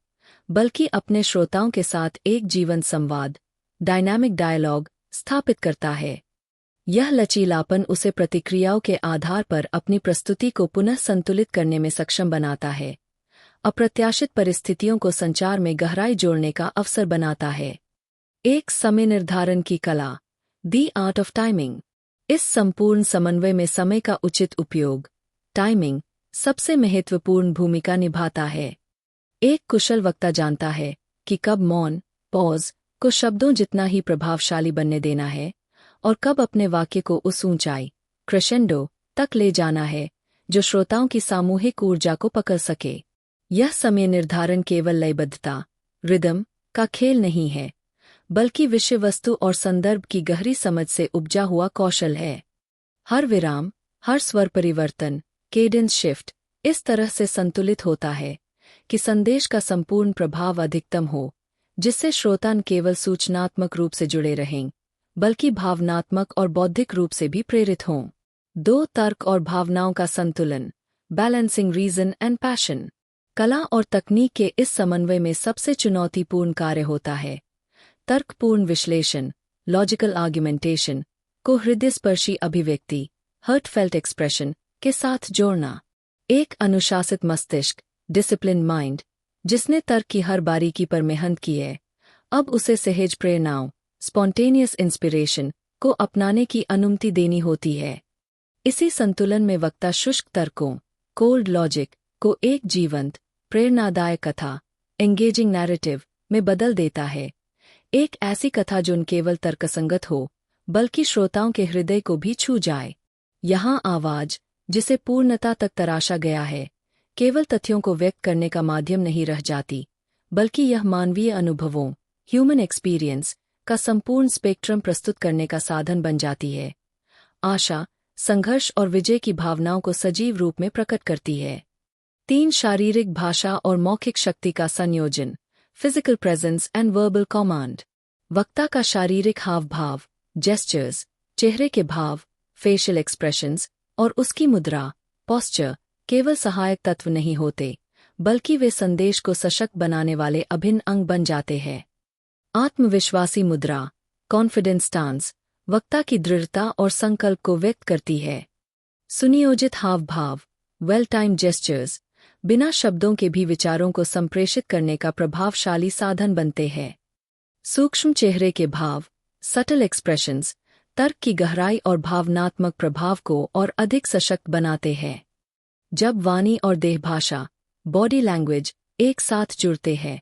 बल्कि अपने श्रोताओं के साथ एक जीवंत संवाद, डायनामिक डायलॉग, स्थापित करता है। यह लचीलापन उसे प्रतिक्रियाओं के आधार पर अपनी प्रस्तुति को पुनः संतुलित करने में सक्षम बनाता है, अप्रत्याशित परिस्थितियों को संचार में गहराई जोड़ने का अवसर बनाता है। एक समय निर्धारण की कला, द आर्ट ऑफ टाइमिंग, इस संपूर्ण समन्वय में समय का उचित उपयोग, टाइमिंग, सबसे महत्वपूर्ण भूमिका निभाता है। एक कुशल वक्ता जानता है कि कब मौन, पॉज, को शब्दों जितना ही प्रभावशाली बनने देना है, और कब अपने वाक्य को उस ऊंचाई क्रेशेंडो तक ले जाना है जो श्रोताओं की सामूहिक ऊर्जा को पकड़ सके। यह समय निर्धारण केवल लयबद्धता रिदम का खेल नहीं है, बल्कि विषय वस्तु और संदर्भ की गहरी समझ से उपजा हुआ कौशल है। हर विराम, हर स्वर परिवर्तन, केडेंस शिफ्ट इस तरह से संतुलित होता है कि संदेश का संपूर्ण प्रभाव अधिकतम हो, जिससे श्रोता न केवल सूचनात्मक रूप से जुड़े रहें, बल्कि भावनात्मक और बौद्धिक रूप से भी प्रेरित हों। दो तर्क और भावनाओं का संतुलन, बैलेंसिंग रीजन एंड पैशन। कला और तकनीक के इस समन्वय में सबसे चुनौतीपूर्ण कार्य होता है तर्कपूर्ण विश्लेषण, लॉजिकल आर्ग्यूमेंटेशन को हृदयस्पर्शी अभिव्यक्ति, हर्टफेल्ट एक्सप्रेशन के साथ जोड़ना। एक अनुशासित मस्तिष्क, डिसिप्लिन माइंड, जिसने तर्क की हर बारीकी पर मेहनत की है, अब उसे सहज प्रेरणाओं, स्पॉन्टेनियस इंस्पिरेशन को अपनाने की अनुमति देनी होती है। इसी संतुलन में वक्ता शुष्क तर्कों, कोल्ड लॉजिक को एक जीवंत, प्रेरणादायक कथा, एंगेजिंग नैरेटिव में बदल देता है। एक ऐसी कथा जो न केवल तर्कसंगत हो, बल्कि श्रोताओं के हृदय को भी छू जाए। यहाँ आवाज, जिसे पूर्णता तक तराशा गया है, केवल तथ्यों को व्यक्त करने का माध्यम नहीं रह जाती, बल्कि यह मानवीय अनुभवों, ह्यूमन एक्सपीरियंस का संपूर्ण स्पेक्ट्रम प्रस्तुत करने का साधन बन जाती है। आशा, संघर्ष और विजय की भावनाओं को सजीव रूप में प्रकट करती है। 3 शारीरिक भाषा और मौखिक शक्ति का संयोजन, physical presence and verbal command. वक्ता का शारीरिक हाव भाव, जेस्चर्स, चेहरे के भाव, फेशियल एक्सप्रेशंस और उसकी मुद्रा, पोस्चर केवल सहायक तत्व नहीं होते, बल्कि वे संदेश को सशक्त बनाने वाले अभिन्न अंग बन जाते हैं। आत्मविश्वासी मुद्रा, कॉन्फिडेंस स्टांस, वक्ता की दृढ़ता और संकल्प को व्यक्त करती है। सुनियोजित हाव भाव, वेल टाइम जेस्चर्स, बिना शब्दों के भी विचारों को संप्रेषित करने का प्रभावशाली साधन बनते हैं। सूक्ष्म चेहरे के भाव, सटल एक्सप्रेशंस, तर्क की गहराई और भावनात्मक प्रभाव को और अधिक सशक्त बनाते हैं। जब वाणी और देहभाषा, बॉडी लैंग्वेज एक साथ जुड़ते हैं,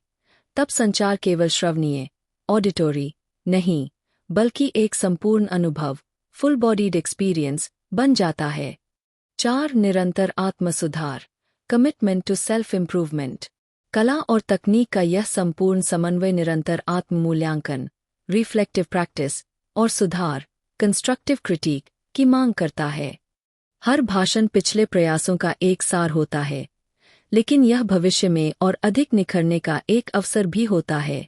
तब संचार केवल श्रवणीय, ऑडिटोरी नहीं, बल्कि एक संपूर्ण अनुभव, फुल बॉडीड एक्सपीरियंस बन जाता है। 4 निरंतर आत्मसुधार, कमिटमेंट टू सेल्फ इम्प्रूवमेंट। कला और तकनीक का यह संपूर्ण समन्वय निरंतर आत्म-मूल्यांकन, रिफ्लेक्टिव प्रैक्टिस और सुधार, कंस्ट्रक्टिव क्रिटिक की मांग करता है। हर भाषण पिछले प्रयासों का एक सार होता है, लेकिन यह भविष्य में और अधिक निखरने का एक अवसर भी होता है।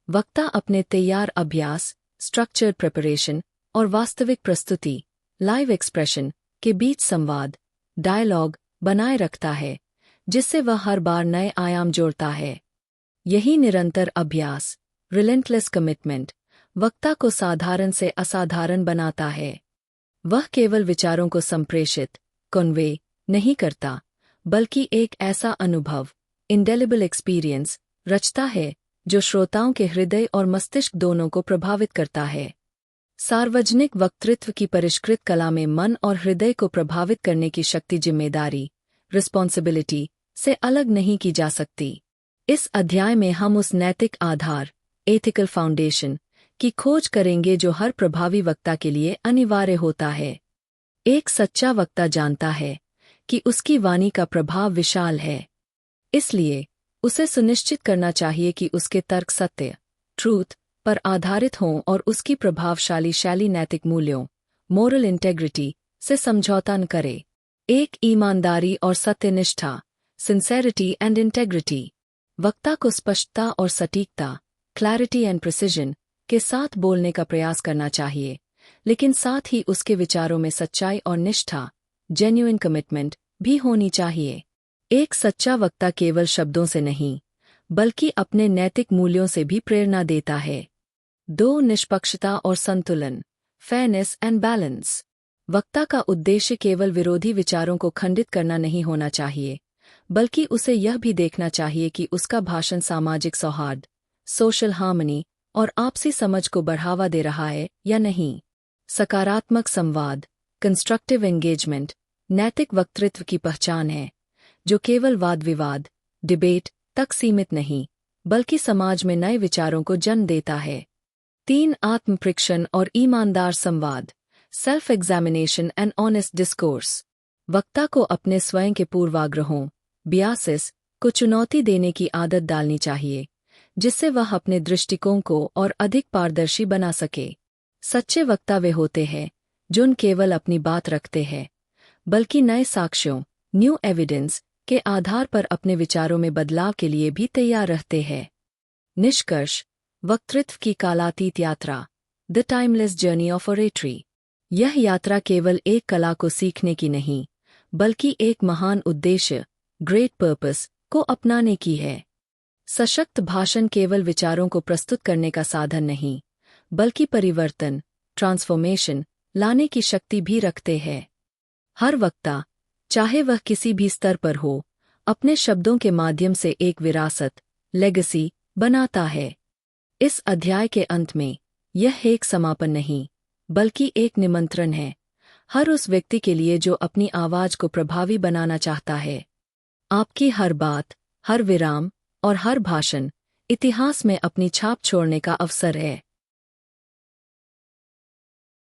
वक्ता अपने तैयार अभ्यास, स्ट्रक्चर्ड प्रिपरेशन और वास्तविक प्रस्तुति, लाइव एक्सप्रेशन के बीच संवाद, डायलॉग बनाए रखता है, जिससे वह हर बार नए आयाम जोड़ता है। यही निरंतर अभ्यास, रिलेंटलेस कमिटमेंट, वक्ता को साधारण से असाधारण बनाता है। वह केवल विचारों को संप्रेषित, कन्वे नहीं करता, बल्कि एक ऐसा अनुभव, इंडेलिबल एक्सपीरियंस रचता है जो श्रोताओं के हृदय और मस्तिष्क दोनों को प्रभावित करता है। सार्वजनिक वक्तृत्व की परिष्कृत कला में मन और हृदय को प्रभावित करने की शक्ति जिम्मेदारी, रिस्पॉन्सिबिलिटी से अलग नहीं की जा सकती। इस अध्याय में हम उस नैतिक आधार, एथिकल फाउंडेशन की खोज करेंगे जो हर प्रभावी वक्ता के लिए अनिवार्य होता है। एक सच्चा वक्ता जानता है कि उसकी वाणी का प्रभाव विशाल है, इसलिए उसे सुनिश्चित करना चाहिए कि उसके तर्क सत्य, ट्रूथ पर आधारित हों और उसकी प्रभावशाली शैली नैतिक मूल्यों, मोरल इंटेग्रिटी से समझौता न करे। एक ईमानदारी और सत्यनिष्ठा, सिंसेरिटी एंड इंटेग्रिटी। वक्ता को स्पष्टता और सटीकता, क्लैरिटी एंड प्रिसिजन के साथ बोलने का प्रयास करना चाहिए, लेकिन साथ ही उसके विचारों में सच्चाई और निष्ठा, जेन्युइन कमिटमेंट भी होनी चाहिए। एक सच्चा वक्ता केवल शब्दों से नहीं, बल्कि अपने नैतिक मूल्यों से भी प्रेरणा देता है। 2 निष्पक्षता और संतुलन, फेयरनेस एंड बैलेंस। वक्ता का उद्देश्य केवल विरोधी विचारों को खंडित करना नहीं होना चाहिए, बल्कि उसे यह भी देखना चाहिए कि उसका भाषण सामाजिक सौहार्द, सोशल हार्मनी और आपसी समझ को बढ़ावा दे रहा है या नहीं। सकारात्मक संवाद, कंस्ट्रक्टिव एंगेजमेंट, नैतिक वक्तृत्व की पहचान है, जो केवल वाद विवाद, डिबेट तक सीमित नहीं, बल्कि समाज में नए विचारों को जन्म देता है। 3 आत्मपरीक्षण और ईमानदार संवाद, self examination and honest discourse. वक्ता को अपने स्वयं के पूर्वाग्रहों, बियासेस को चुनौती देने की आदत डालनी चाहिए, जिससे वह अपने दृष्टिकोण को और अधिक पारदर्शी बना सके। सच्चे वक्ता वे होते हैं जो न केवल अपनी बात रखते हैं, बल्कि नए साक्ष्यों, न्यू एविडेंस के आधार पर अपने विचारों में बदलाव के लिए भी तैयार रहते हैं। निष्कर्ष, वक्तृत्व की कालातीत यात्रा, the timeless journey of oratory. यह यात्रा केवल एक कला को सीखने की नहीं, बल्कि एक महान उद्देश्य, ग्रेट पर्पस, को अपनाने की है। सशक्त भाषण केवल विचारों को प्रस्तुत करने का साधन नहीं, बल्कि परिवर्तन, ट्रांसफॉर्मेशन लाने की शक्ति भी रखते हैं। हर वक्ता, चाहे वह किसी भी स्तर पर हो, अपने शब्दों के माध्यम से एक विरासत, लेगेसी बनाता है। इस अध्याय के अंत में यह एक समापन नहीं, बल्कि एक निमंत्रण है, हर उस व्यक्ति के लिए जो अपनी आवाज को प्रभावी बनाना चाहता है। आपकी हर बात, हर विराम और हर भाषण इतिहास में अपनी छाप छोड़ने का अवसर है।